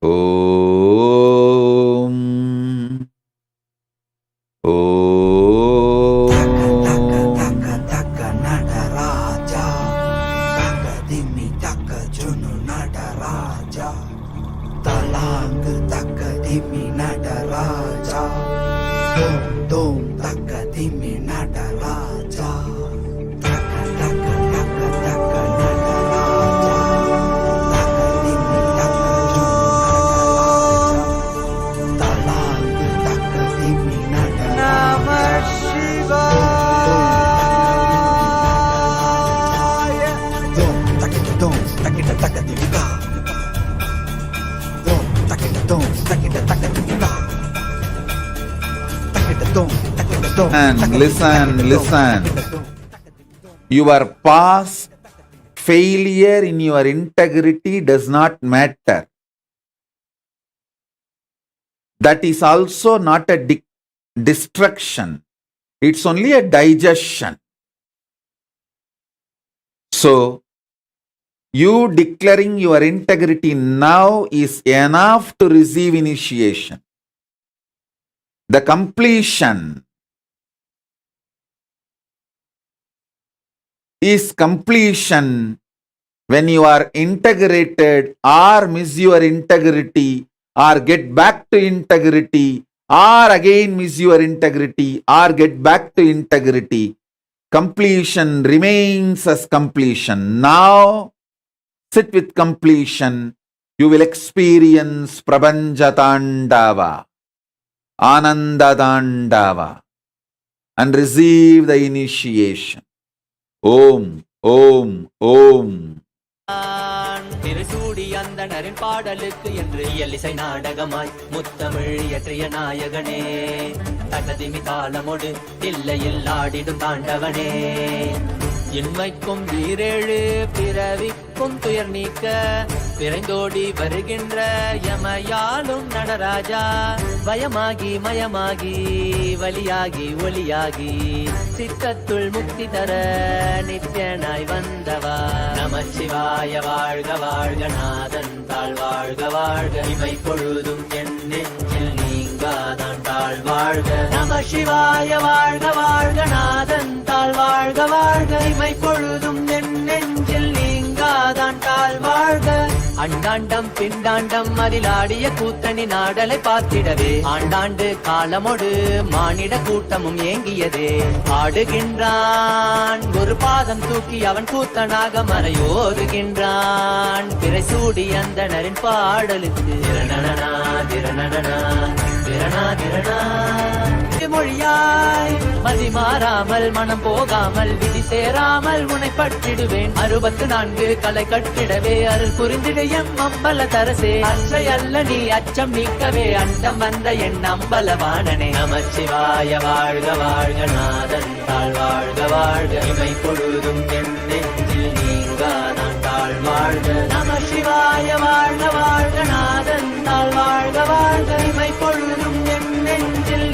Om. Om. Taka Nataraja, Taka Dimi Taka Junu Nataraja, Talang Taka Dimi Nataraja, Dom Dom Taka Dimi Listen. Your past failure in your integrity does not matter. That is also not a destruction. It's only a digestion. So, you declaring your integrity now is enough to receive initiation. The completion is completion when you are integrated or miss your integrity or get back to integrity or again miss your integrity or get back to integrity. Completion remains as completion. Now, sit with completion. You will experience Prabanja Tandava, Ananda Tandava, and receive the initiation. Om, Om, Om. திருசூடி அந்தனரின் பாடலுக்கு என்று இயலிசை நாடகமாய் முத்தமிழ் இயற்றிய நாயகனே, தகதிமி தாளமோடு இல்லையில் ஆடிடும் தாண்டவனே, இன்மைக்கும் வீரேழு பிறவிக்கும் துயர் நீக்க விரைந்தோடி வருகின்ற யமயாலும் நடராஜா, பயமாகி மயமாகி வலியாகி ஒலியாகி சித்தத்துள் முக்தி தர நித்யனாய் வந்தவா, நமச்சிவாய வாழ்க வாழ்க நாதன் தாழ் வாழ்க வாழ்க, இமை பொழுதும் என் நெஞ்சில் நீங்காதான் தாழ் வாழ்க, நமசிவாய வாழ்க வாழ்க நாதன் தாழ் வாழ்க வாழ்க, இமை பொழுதும் என் நெஞ்சில் நீங்காதான் தாழ் வாழ்க. அண்டாண்டம் பிண்டாண்டம் அதில் ஆடிய கூத்தணி நாடலை பார்த்திடவே ஆண்டாண்டு காலமோடு மானிட கூட்டமும் ஏங்கியதே, ஆடுகின்றான் ஒரு பாதம் தூக்கி அவன் கூத்தனாக மறையோதுகின்றான், பிறை சூடி அந்தனரின் பாடலுக்கு திரணனா திரணனா திரணா திரணா மொழியாய் மதி மாறாமல் மனம் போகாமல் விதி சேராமல் உனை பற்றிடுவேன், 64 கலை கட்டிடவே அருள் புரிந்திடையம் அம்பல தரசே, அச்சை அல்ல நீ அச்சம் நீக்கவே அண்டம் வந்த என் அம்பலவாணனே, நமச்சிவாய வாழ்க வாழ்க நாதன் தாழ் வாழ்க வாழ்க, இமை பொழுதும் என் நெஞ்சில் நீங்காதான் தாழ் வாழ்க, நமசிவாய வாழ்க வாழ்க நாதன் தாழ் வாழ்க வாழ்க, இமை பொழுதும் என் நெஞ்சில்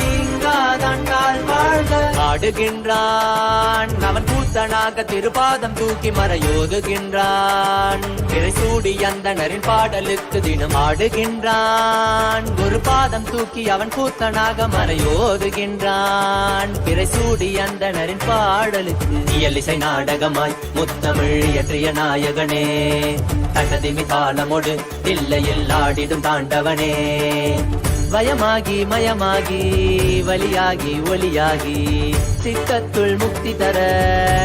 ஆடுகின்றான் அவன் கூத்தனாக திருப்பாதம் தூக்கி மறையோதுகின்றான், திரை சூடி அந்தனரின் பாடலுக்கு தினம் ஆடுகின்றான், ஒரு பாதம் தூக்கி அவன் கூத்தனாக மறையோதுகின்றான், திரை சூடி அந்தனரின் பாடலுக்கு இயலிசை நாடகமாய் முத்தமிழ் இயற்றிய நாயகனே, தகதிமி தாளமோடு இல்லையில் ஆடிடும் தாண்டவனே, பயமாகி மயமாகி வலியாகி ஒலியாகி சித்தத்துள் முக்தி தர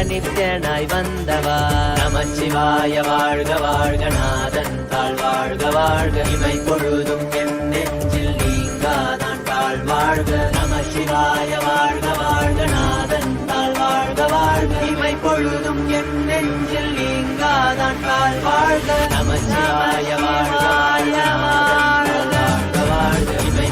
நித்யனாய் வந்தவா, நமச்சிவாய வாழ்க வாழ்க நாதன் தாழ் வாழ்க வாழ்க, இமை பொழுதும் என் நெஞ்சில் நீங்காதான் தாழ் வாழ்க, நமசிவாய வாழ்க வாழ்க நாதன் தாழ் வாழ்க வாழ்க, இமை பொழுதும் என் நெஞ்சில் நீங்காதான் தாழ் வாழ்க, நமசிவாய வாழ்க வாழ்க வாழ்க, இமை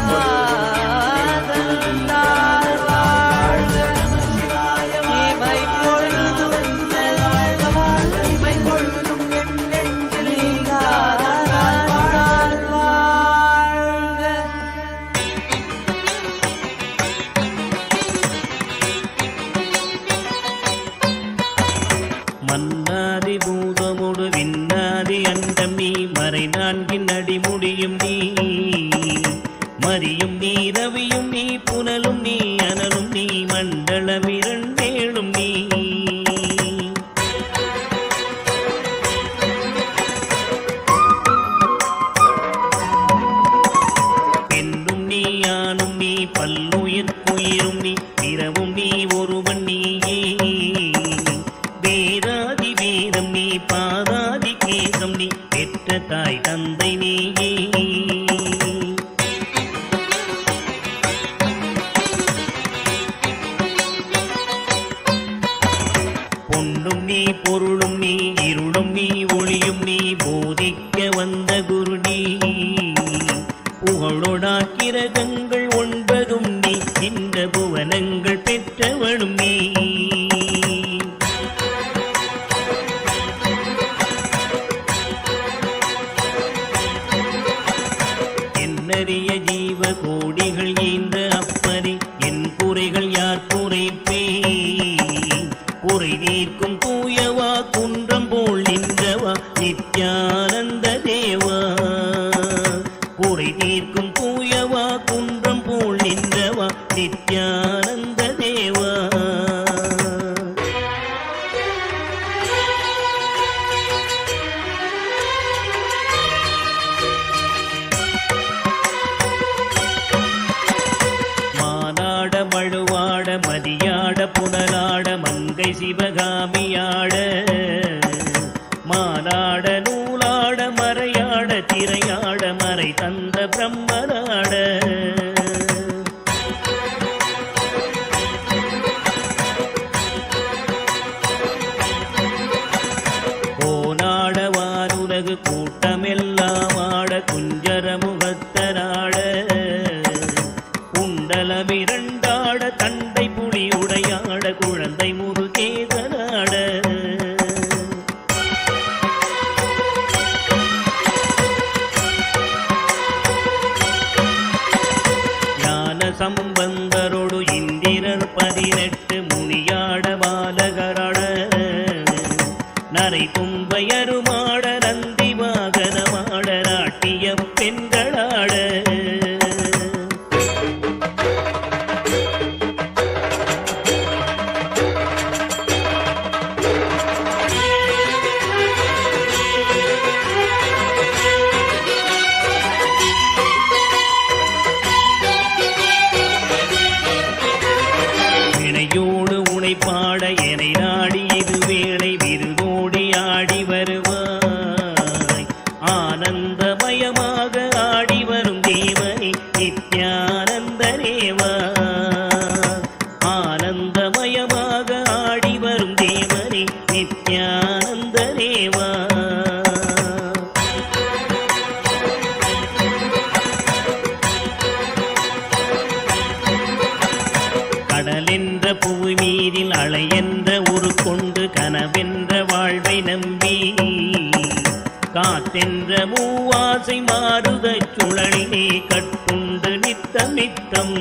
மன்னாதி பூதமோடு விண்ணாதி அண்டம் நீ, மறை நான்கின் அடிமுடியும் நீ, மரியும் நீ ரவியும் நீ, புனலும் நீ, அனலும் நீ, மண்டலம் இரண்டேழும் நீ, பெண்ணும் நீ ஆணும் நீ, பல்லுயிர்க்குயிரும் நீ, பிறவும் நீ, ஒருவன் நீயே, வேதாதி வேதம் நீ, பாதாதி கேசம் நீ, பெற்ற தாய் தந்தை நீயே, பொன்னும் நீ, பொருளும் நீ, இருளும் நீ, ஒளியும் நீ, போதிக்க வந்த குரு நீ, புகழொடா கிரகங்கள் 9 நீ, இந்த புவ புவனங்கள் பெற்றவனும் நீ. என்னறிய ஜீவ கோடிகள் ஈந்த அப்பனே என் குறைகள் யார் குறைப்பே. குறை நீக்கும் தூயவா குன்றம் போல் நின்றவா நித்யானந்த தேவா. குறை நீக்கும் தூயவா குன்றம் போல் நின்றவா நித்யானந்த தேவா. மானாட மழுவாட மதியாட புனலாட மங்கை சிவகாமியாட. மானாட நூலாட மறையாட திரையாட மறை தந்த பிரம்மனாட. கோனாட வானுலகு கூட்டமெல்லாம் ஆட குஞ்சர முகத்தனாட. குண்டலமிரண்டாட தண்டை புலி உடையாட குழந்தை முருகேதனாட. ஞான சம்பந்தரோடு இந்திரர் 18 முனியாட பாலகராட. நரை கும்பையருமாட நந்தி வாகனமாட நாட்டிய பெண்களாட. வினையோடு உனை பாட எனை நாடி இது வேளை விருதோடி ஆடி வருவாய். ஆனந்தமயமாக ஆடி வரும் தேவனே நித்யானந்த தேவா. ஆனந்தமயமாக ஆடி வரும் தேவனே நித்யானந்த தேவா. கடலென்ற புவி மீதில் அலையென்ற உரு கொண்டு கனவென்ற வாழ்வை நம்பி. காத்தென்ற மூவாசை மாறுதச் சுழலிலே கட்டுண்டு நித்தம் நித்தம்.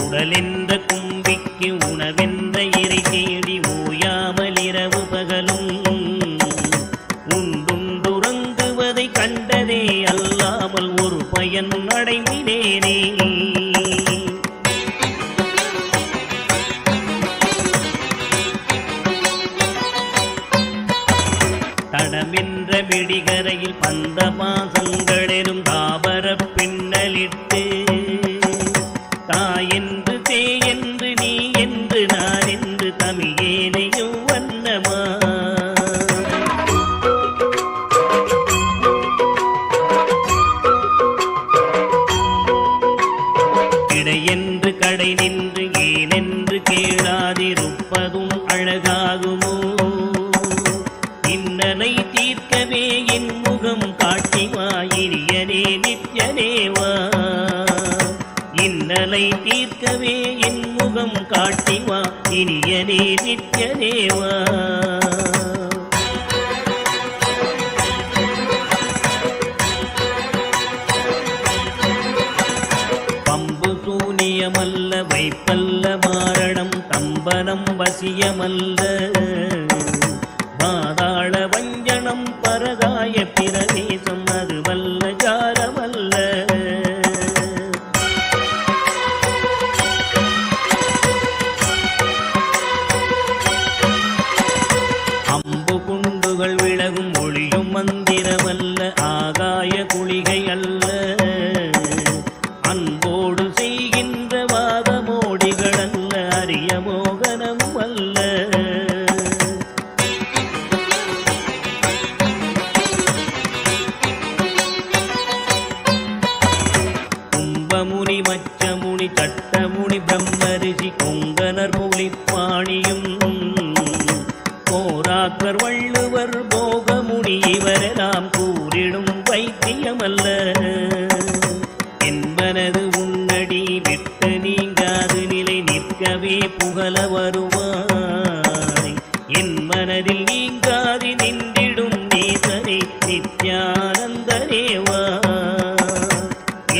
உடலென்ற கும்பிக்கு உணவென்ற இறை தேடி ஓயாமல் இரவு பகலும். உண்டுறங்குவதை கண்டதே அல்லாமல் ஒரு பயன் அடைந்தினேனே. தடமென்ற விடிகரையில் பந்த மாசங்களெரும் தாவர பின்னலிட்டு. தாயென்று தேயென்று நீ என்று நான் என்று தமிழேனையும் வண்ணமா. இடையென்று கடை நின்று ஏனென்று கேளாதிருப்பதும் அழகாகுமோ. இன்னலை தீர்க்கவே என் முகம் காட்டிவா இனியனே நித்யனேவா. இன்னலை தீர்க்கவே என் முகம் காட்டிவா இனியனே நித்யனேவா. பம்பு சூனியமல்ல வைப்பல்ல மாரணம் தம்பனம் வசியமல்ல. பாதாள வஞ்சனம் பரதாய பிரதேசம் அது வல்ல ஜாரமல்ல. அம்பு குண்டுகள் விலகும் ஒளியும் மந்திரமல்ல ஆகாய குளிகை அல்ல. அன்போடு செய்கின்ற வாதமோடிகள் அல்ல அரிய மோகனம் அல்ல. கும்பமுனி மச்சமுனி தட்டமுனி பிரம்மரிஷி கொங்கனர் புலிப்பாணியும். போராக்கர் வள்ளுவர் போகமுனி முனி இவரெல்லாம் கூறிடும் வைத்தியமல்ல. என் மனது உன்னடி விட்டு நீங்காது நிலை நிற்கவே புகழ வருவாய். என் மனதில் நீங்காது நின்றிடும் நீசனே நித்யானந்த தேவா.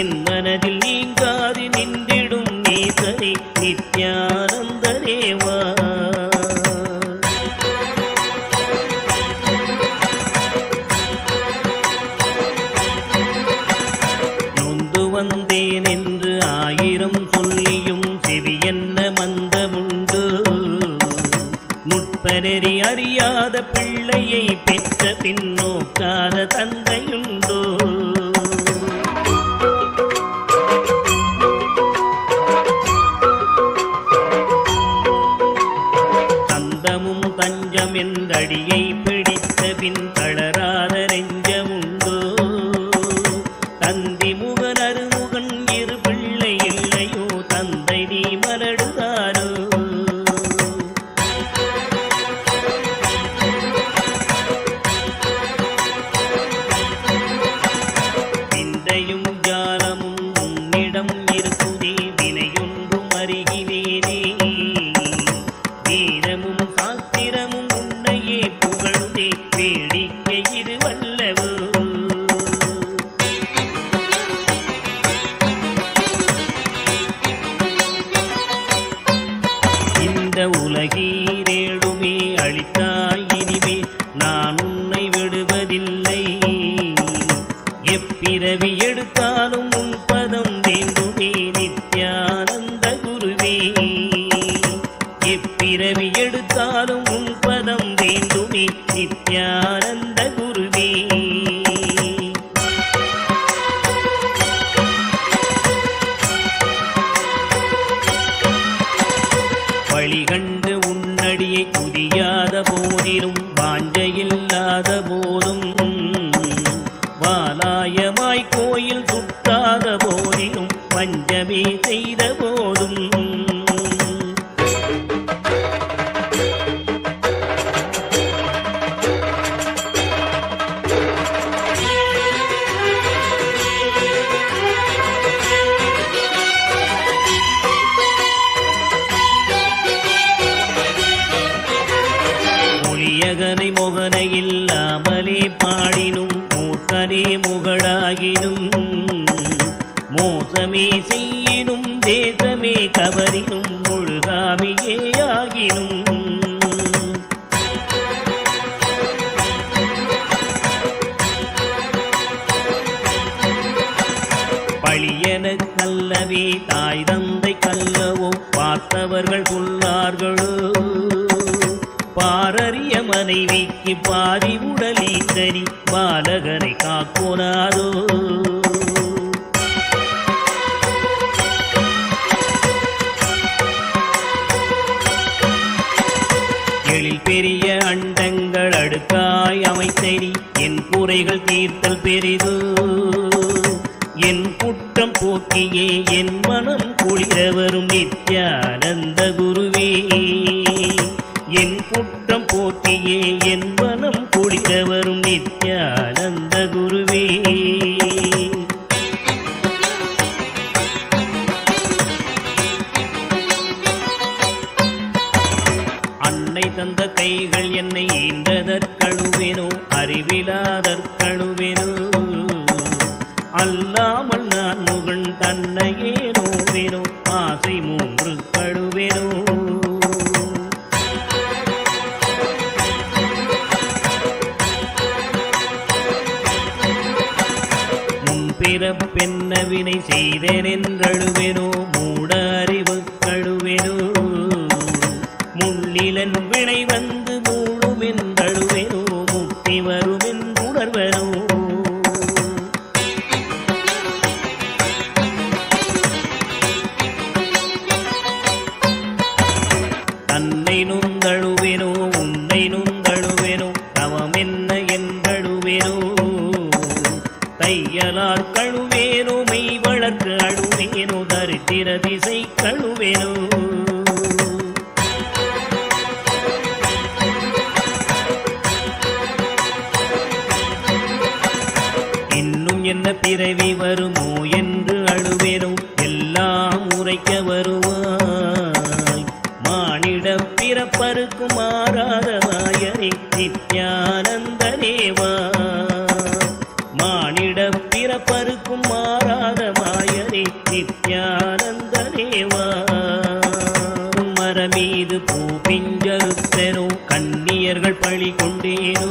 என் மனதில் நீங்காது நின்றிடும் நீசனே நித்யானந்த தேவா. நொந்து வந்தேன் என்று ஆயிரம் சொல்லியும் செவியென்ன மந்தமுண்டு. நுட்பநெறி அறியாத பிள்ளையை பெற்ற பின்னோக்காத தந்தையுண்டோ. தந்தமும் தஞ்சம் என்றடியை பிடித்த பின் தளராத நெஞ்சமுண்டோ. தந்தி முகன் அருமுகன் இரு பிள்ளை இல்லையோ தந்தை நீ மலடுதாரோ. விந்தையும் ஜாலமும் உன்னிடம் இருக்குதே வினையொன்றும் அறிகினேனே. வீரமும் சாஸ்திரமும் உன்னையே புகழுதே வேடிக்கை இது வல்லவோ. இந்த உலகீரேடுமே அளித்தாய் இனிமே நான் உன்னை விடுவதில்லை. எப்பிறவி எடுத்தாலும் உன் பதம் வேண்டுமே நித்யானந்த குருவே. எப்பிறவி எடுத்தாலும் உன் பதம் வேண்டுமே நித்யானந்த குருவே. வழிகண்டு உன்னடியை புரியாத போதிலும் வாஞ்சையில்லாத போதும் வாலாயமாய் கோயில் சுட்டாத போதிலும் பஞ்சமே செய்த போதும் மொழியகனை முகனை இல்லாமலே பாடினும் மூர்க்கனே முகழாகினும் மோசமே செய்யினும் தேசமே கவரினும் முழுகாமியே ஆகினும் பழியன கல்லவே தாய் தந்தை கல்லவோ பார்த்தவர்கள் சொல்லார்களோ. பாரறிய மனைவிக்கு பாதி உடலீந்தனி பாலகனை காக்கோனாதோ. எழில் பெரிய அண்டங்கள் அடுக்காய் அமைத்தனி என் குறைகள் தீர்த்தல் பெரிதோ. என் குற்றம் போக்கியே என் மனம் குளிர வரும் நித்யானந்த குருவே. என் குற்றம் போக்கியே என் மனம் குளிர வரும் நித்யானந்த குருவே. அன்னை தந்த கைகள் என்னை ஈன்றதற்கழுவேனோ அறிவிலாதற்கழுவேனோ. அல்லாமல் நான் முகன் தன்னையே நோவேனோ ஆசை மூன்று கழுவேனோ. முன்பிறப்பென்ன வினை செய்தேன் என்றழுவேனோ மூட அறிவு கழுவேனோ. முள்ளிலன் வினை வந்து மூடும் என்றழுவேனோ முக்தி வரும் என்றுணர்வனோ. தன்னை நுந்தழுவேனோ உன்னை நுந்தழுவேனோ தவம் என்ன என்றழுவேனோ. தையலார் கழுவேனோ மெய் வளர்க்கு அழுவேனோ தரித்திர திசை கழுவேனோ. பிறவி வருமோ என்று அழுவேனோ எல்லாம் உரைக்க வருவாய். மானிட பிறப்பருக்கும் மாறாத மாயனே நித்யானந்தனேவா. மானிட பிறப்பருக்கும் மாறாத மாயனே நித்யானந்தனேவா. மரமீது பூ பிஞ்சறுத்தனோ கண்ணியர்கள் பழி கொண்டேனோ.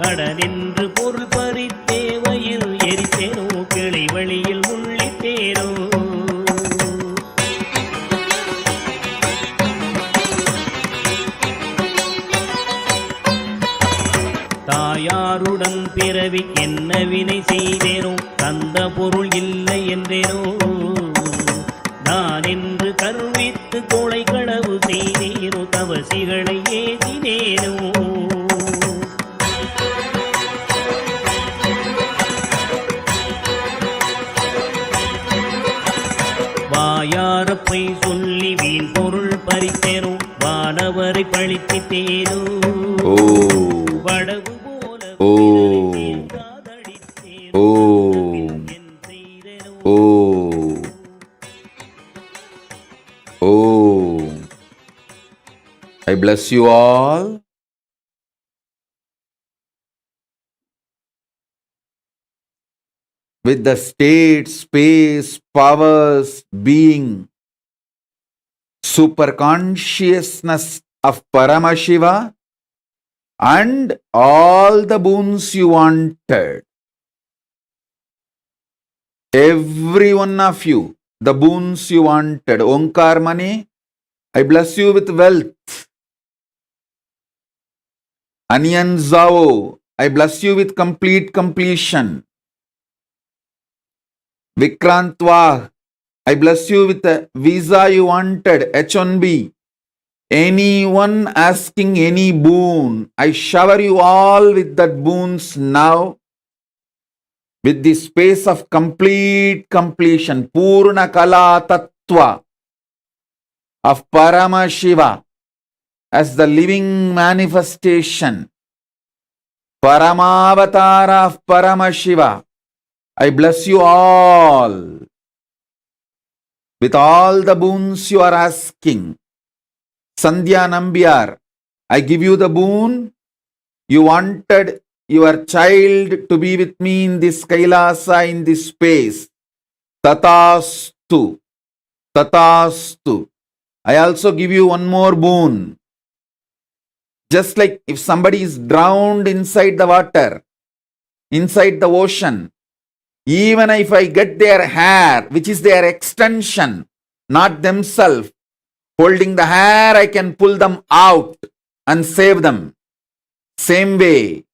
கடனென்று பொருள் பறித்தேவையில் எரித்தேனோ கிளை வழியில் முள்ளிட்டேனோ. தாயாருடன் பிறவி என்ன வினை செய்தேனோ தந்த பொருள் இல்லை என்றேனோ. நான் என்று கருவித்து கோளை களவு செய்தேனோ தவசிகளை ஏதினேனோ. வாயாரப்பை சொல்லி வீண் பொருள் பறித்தேனோ வானவரை பழித்தேனோ. வடவு போல காதடித்தேனோ என் செய்தேனோ. I bless you all. With the state, space, powers, being, super consciousness of Paramashiva and all the boons you wanted. Every one of you, the boons you wanted. Onkar Mani, I bless you with wealth. Aniyan Zao, I bless you with complete completion. Vikrant Vah, I bless you with the visa you wanted, H1B. Anyone asking any boon, I shower you all with that boons now. With the space of complete completion, Purna Kala Tattva of Paramashiva as the living manifestation, Paramavatara of Paramashiva. I bless you all with all the boons you are asking. Sandhya Nambiar, I give you the boon. You wanted your child to be with me in this Kailasa, in this space. Tatastu. Tatastu. I also give you one more boon. Just like if somebody is drowned inside the water, inside the ocean, even if I get their hair, which is their extension, not themselves, holding the hair, I can pull them out and save them. Same way,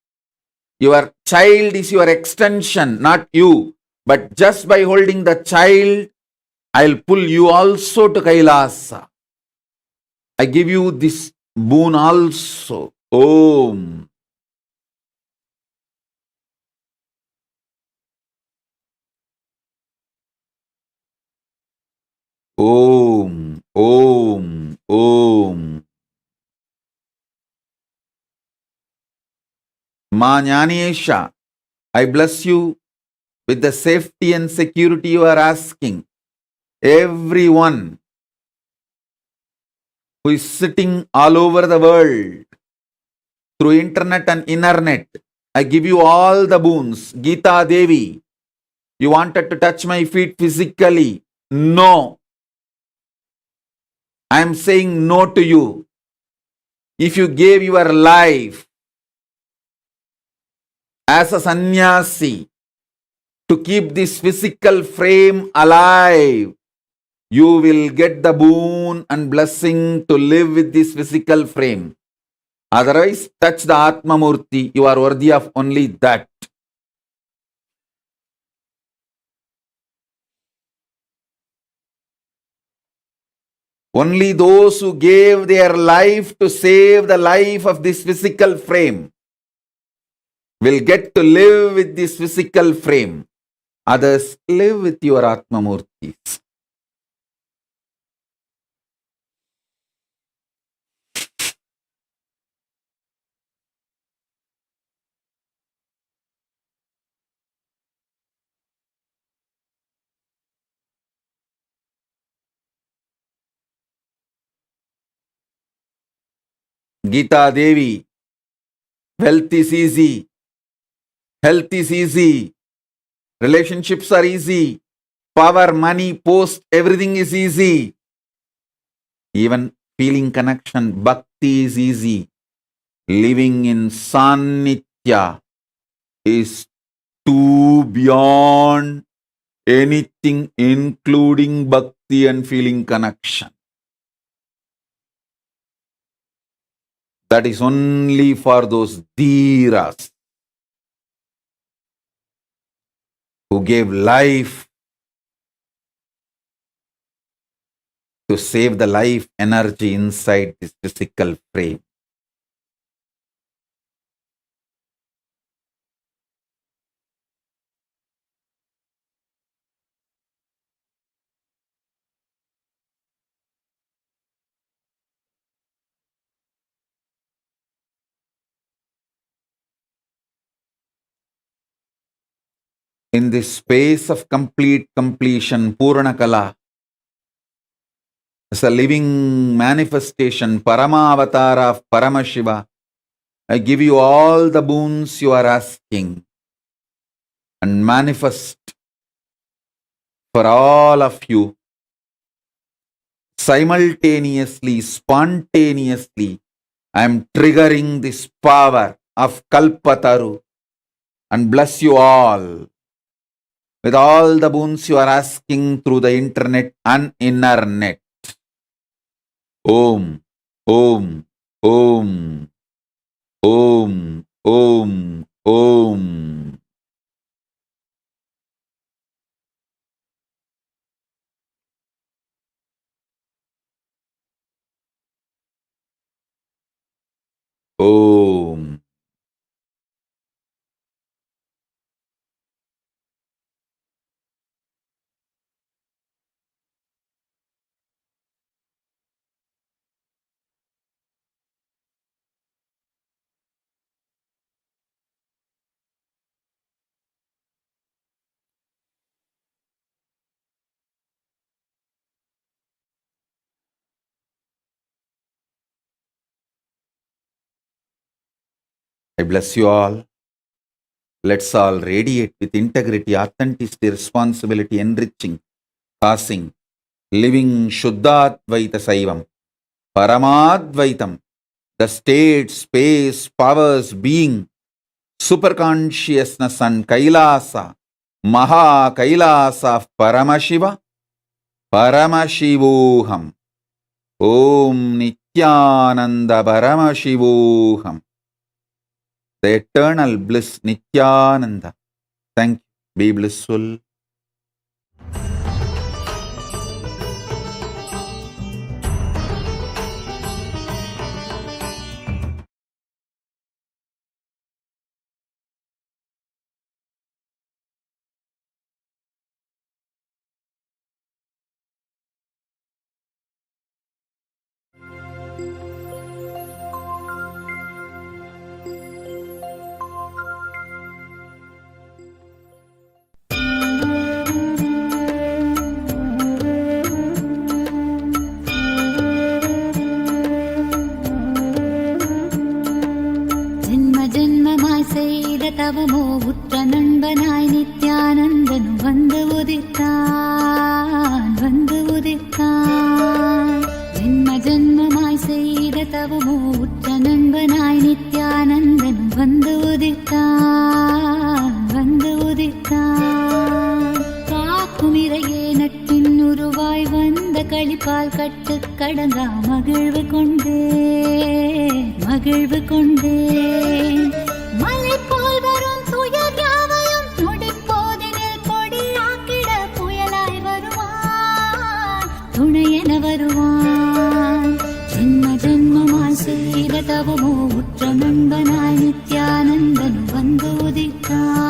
your child is your extension, not you. But just by holding the child, I'll pull you also to Kailasa. I give you this boon also. Om. Om. Om. Om. Ma Jnaneshya, I bless you with the safety and security you are asking. Everyone who is sitting all over the world through internet and internet, I give you all the boons. Geeta Devi, you wanted to touch my feet physically. No. I am saying no to you. If you gave your life as a sannyasi to keep this physical frame alive, you will get the boon and blessing to live with this physical frame. Otherwise, touch the Atma Murti. You are worthy of only that. Only those who gave their life to save the life of this physical frame will get to live with this physical frame. Others, live with your Atma Murtis. Gita Devi, wealth is easy, health is easy, relationships are easy, power, money, post, everything is easy. Even feeling connection, bhakti is easy. Living in Sanitya is too beyond anything, including bhakti and feeling connection. That is only for those dhiras who gave life to save the life energy inside this physical frame. In this space of complete completion, Purnakala, as a living manifestation, Paramavatara of Paramashiva, I give you all the boons you are asking and manifest for all of you simultaneously, spontaneously. I am triggering this power of Kalpataru and bless you all with all the boons you are asking through the internet and inner net. Om, Om, Om, Om, Om, Om. Om. I bless you all. Let's all radiate with integrity, authenticity, responsibility, enriching, passing, living Shuddhadvaita Saivam, Paramadvaitam, the state, space, powers, being, superconsciousness and Kailasa, Maha Kailasa of Paramashiva, Paramashivoham, Om Nityananda Paramashivoham. The eternal bliss Nityananda. Thank you. Be blissful. தவமோ உற்ற நண்பனாய் நித்யானந்தன் வந்து உதித்தான் ஜென்ம ஜென்மமாய் செய்த தவமோ உற்ற நண்பனாய் நித்யானந்தன் வந்து உதித்தான் காக்கும் இறையே நட்பின் உருவாய் வந்த களிப்பால் கட்டு கடங்கா மகிழ்வு கொண்டே மலை போல் வரும் துயர் யாவையும் நொடிப்போதினில் கொடியாக்கிட புயலாய் வருவான், துணையென வருவான். ஜென்ம ஜென்மமாய் செய்த தவமோ உற்ற நண்பனாய் நித்யானந்தன் வந்து உதித்தான்.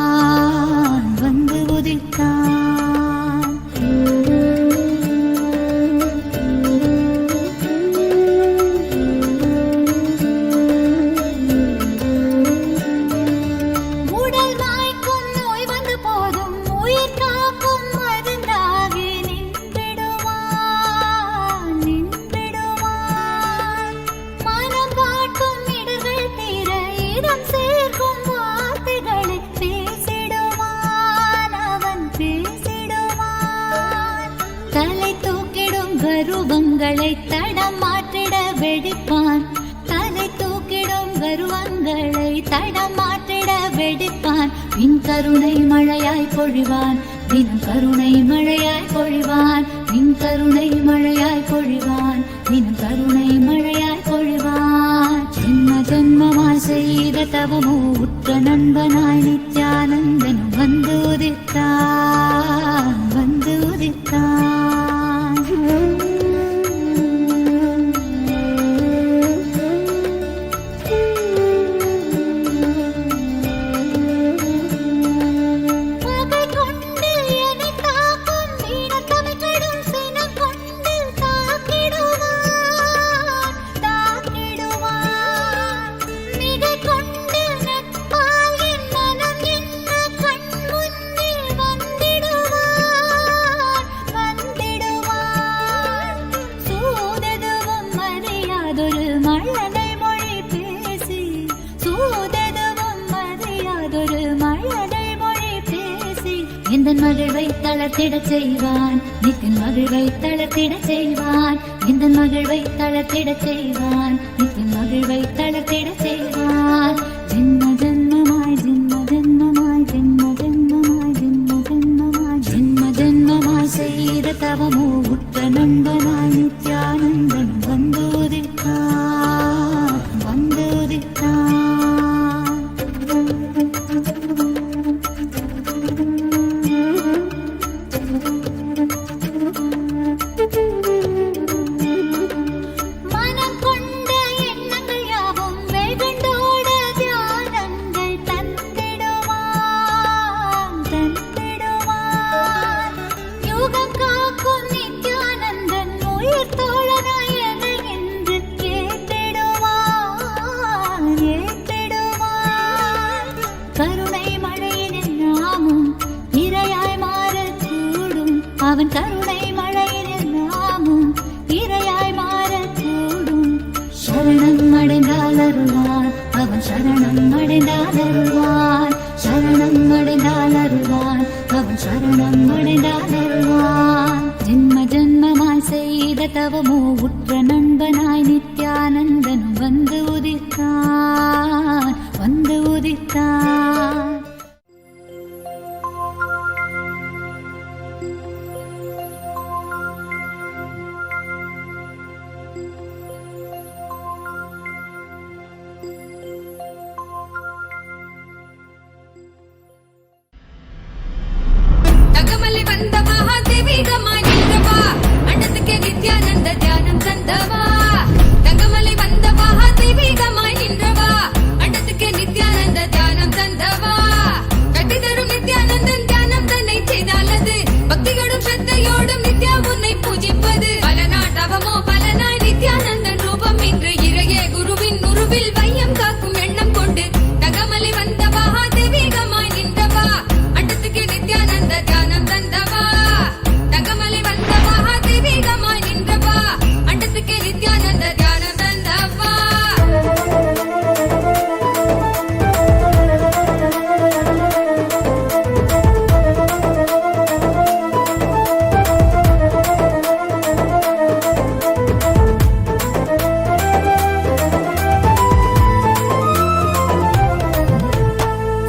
ரூபங்களை தடம் மாற்றிட வெடிப்பான். தலை தூக்கிடும் கருவங்களை தடம் மாற்றிட வெடிப்பான். பின் கருணை மழையாய் பொழிவான், தினம் கருணை மழையாய் பொழிவான். பின் கருணை மழையாய் பொழிவான், தினம் கருணை மழையாய் பொழிவான். ஜென்ம ஜென்மமாய் செய்த தவமோ உற்ற நண்பனாய் நித்யானந்தனும் வந்து உதித்தான், வந்து உதித்தான். பகை கொண்டு என்னை தாக்கும் வீணத்தமை கடும் சினம் கொண்டு தாக்கிடுவான், தாக்கிடுவான். மிகை கொண்டு நட்பால் என் மனம் என்ன கண் முன்னே வந்திடுவான், வந்திடுவான். சூததுவும் அறியாதொரு மழலை மொழி பேசி, சூததுவும் அறியாதொரு மழலை மொழி பேசி எந்த மகிழ்வை தளர்த்திடச் செய்வான், நித்தின் மகிழ்வை தளர்த்திடச் செய்வான். எந்த மகிழ்வை தளர்த்திடச் செய்வான், நித்தின் மகிழ்வை தளர்த்திடச் செய்வான். ஜென்ம ஜென்மமாய் ஜென்ம ஜென்மமாய் ஜென்ம ஜென்மமாய் ஜென்ம ஜென்மமாய் ஜென்ம ஜென்மமாய் செய்த தவமோ உற்ற நண்பனாய் நித்யானந்தன் வந்து உதித்தான், வந்து உதித்தான். மனம் கொண்ட எண்ணங்கள் யாவும் வெகுண்டோட தியானங்கள் தந்திடுவான், தந்திடுவான். யுகம் காக்கும் நித்யானந்தன் உயிர் தோழனாய் என்னை என்று ஏற்றிடுவான், ஏற்றிடுவான். கருணை மழையினில் நாமும் இரையாய் மாறக்கூடும், அவன் கருணை மழையினில் நாமும் இரையாய் மாறக்கூடும். சரணம் அடைந்தால் அருள்வான், அவன் சரணம் அடைந்தால் அருள்வான். சரணம் அடைந்தால் அருள்வான், அவன் சரணம் அடைந்தால் அருள்வான். ஜென்ம ஜென்மமாய் செய்த தவமோ உற்ற நண்பனாய் நித்யானந்தனும் வந்து உதித்தான், வந்து உதித்தான். தகமலை வந்த மகாதேவிகமாய் நின்றவா, அண்டத்துக்கே நித்யானந்த தியானம் தந்தவா. தகமலை வந்த மகாதேவிகமாய் நின்றவா, அண்டத்துக்கே நித்யானந்த தியானம் தந்தவா. கட்டி தரும் நித்யானந்தன் தியானம் தன்னை செய்தாலது, பக்தியோடும் ஸ்ரத்தையோடும் நித்யா உன்னை பூஜிப்பது. பல நாட்டவமோ பலனாய் நித்யானந்தன் ரூபம் இன்று இறையே குருவின் உருவில் வையம் காக்கும் எண்ணம் கொண்டு தகமலை வந்த மகாதேவிகமாய் நின்றவா, அண்டத்துக்கு நித்யானந்த தியானம் தந்தவா. தகமலை வந்த மகாதேவிகமாய் நின்றவா, அண்டத்துக்கு நித்யானந்த தியானம் தந்தவா.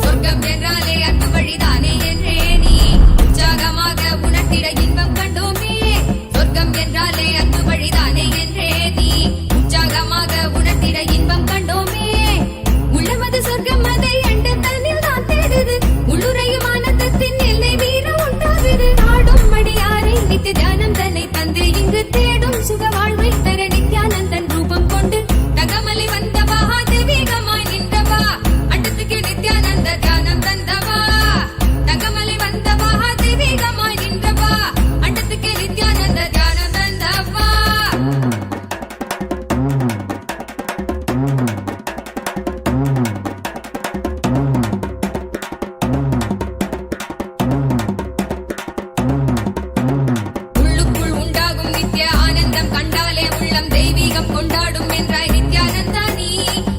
சொர்க்கம் என்றாலே அன்பு வழிதானே என்றே நீ உற்சாகமாக உணர்த்திட இன்பம் கண்டோமே. சொர்க்கம் என்றாலே அன்பு வழிதானே என்றே நீ உற்சாகமாக உணர்த்திட இன்பம் கண்டோமே. உள்ளமது சொர்க்கம் அதை எண்ட தன்னில் தான் தேடுது, உள்ளுரையும் ஆனந்தத்தின் எல்லை வீர உண்டாகுது. ஆடும் மடியாரை நித்திய தியானம் தன்னை தந்து இங்கு தேடும் சுக வாழ்வை தர நித்யானந்தன் ரூபம் கொண்டு தகமலை வந்த மகாதேவிகமாய் நின்றவா, அண்டத்துக்கு நித்யானந்த தியானம் தந்தவா. தகமலை வந்த மகாதேவிகமாய் நின்றவா, அண்டத்துக்கு நித்யானந்த தியானம் தந்தவா. உள்ளுக்குள் உண்டாகும் நித்ய ஆனந்தம் கண்டாலே உள்ளம் தெய்வீகம் கொண்டாடும் என்றாய் நித்யானந்தா நீ.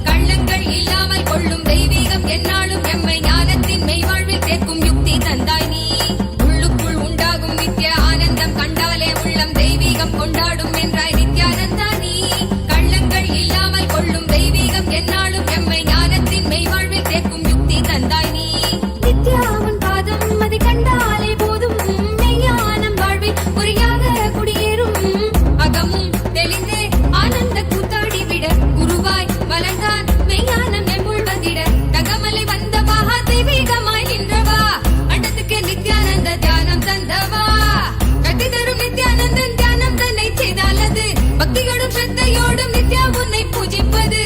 கள்ளங்கள் இல்லாமல் கொள்ளும் தெய்வீகம் என்னாலும் பக்தியோடும் ஸ்ரத்தையோடும் நித்யா உன்னை பூஜிப்பது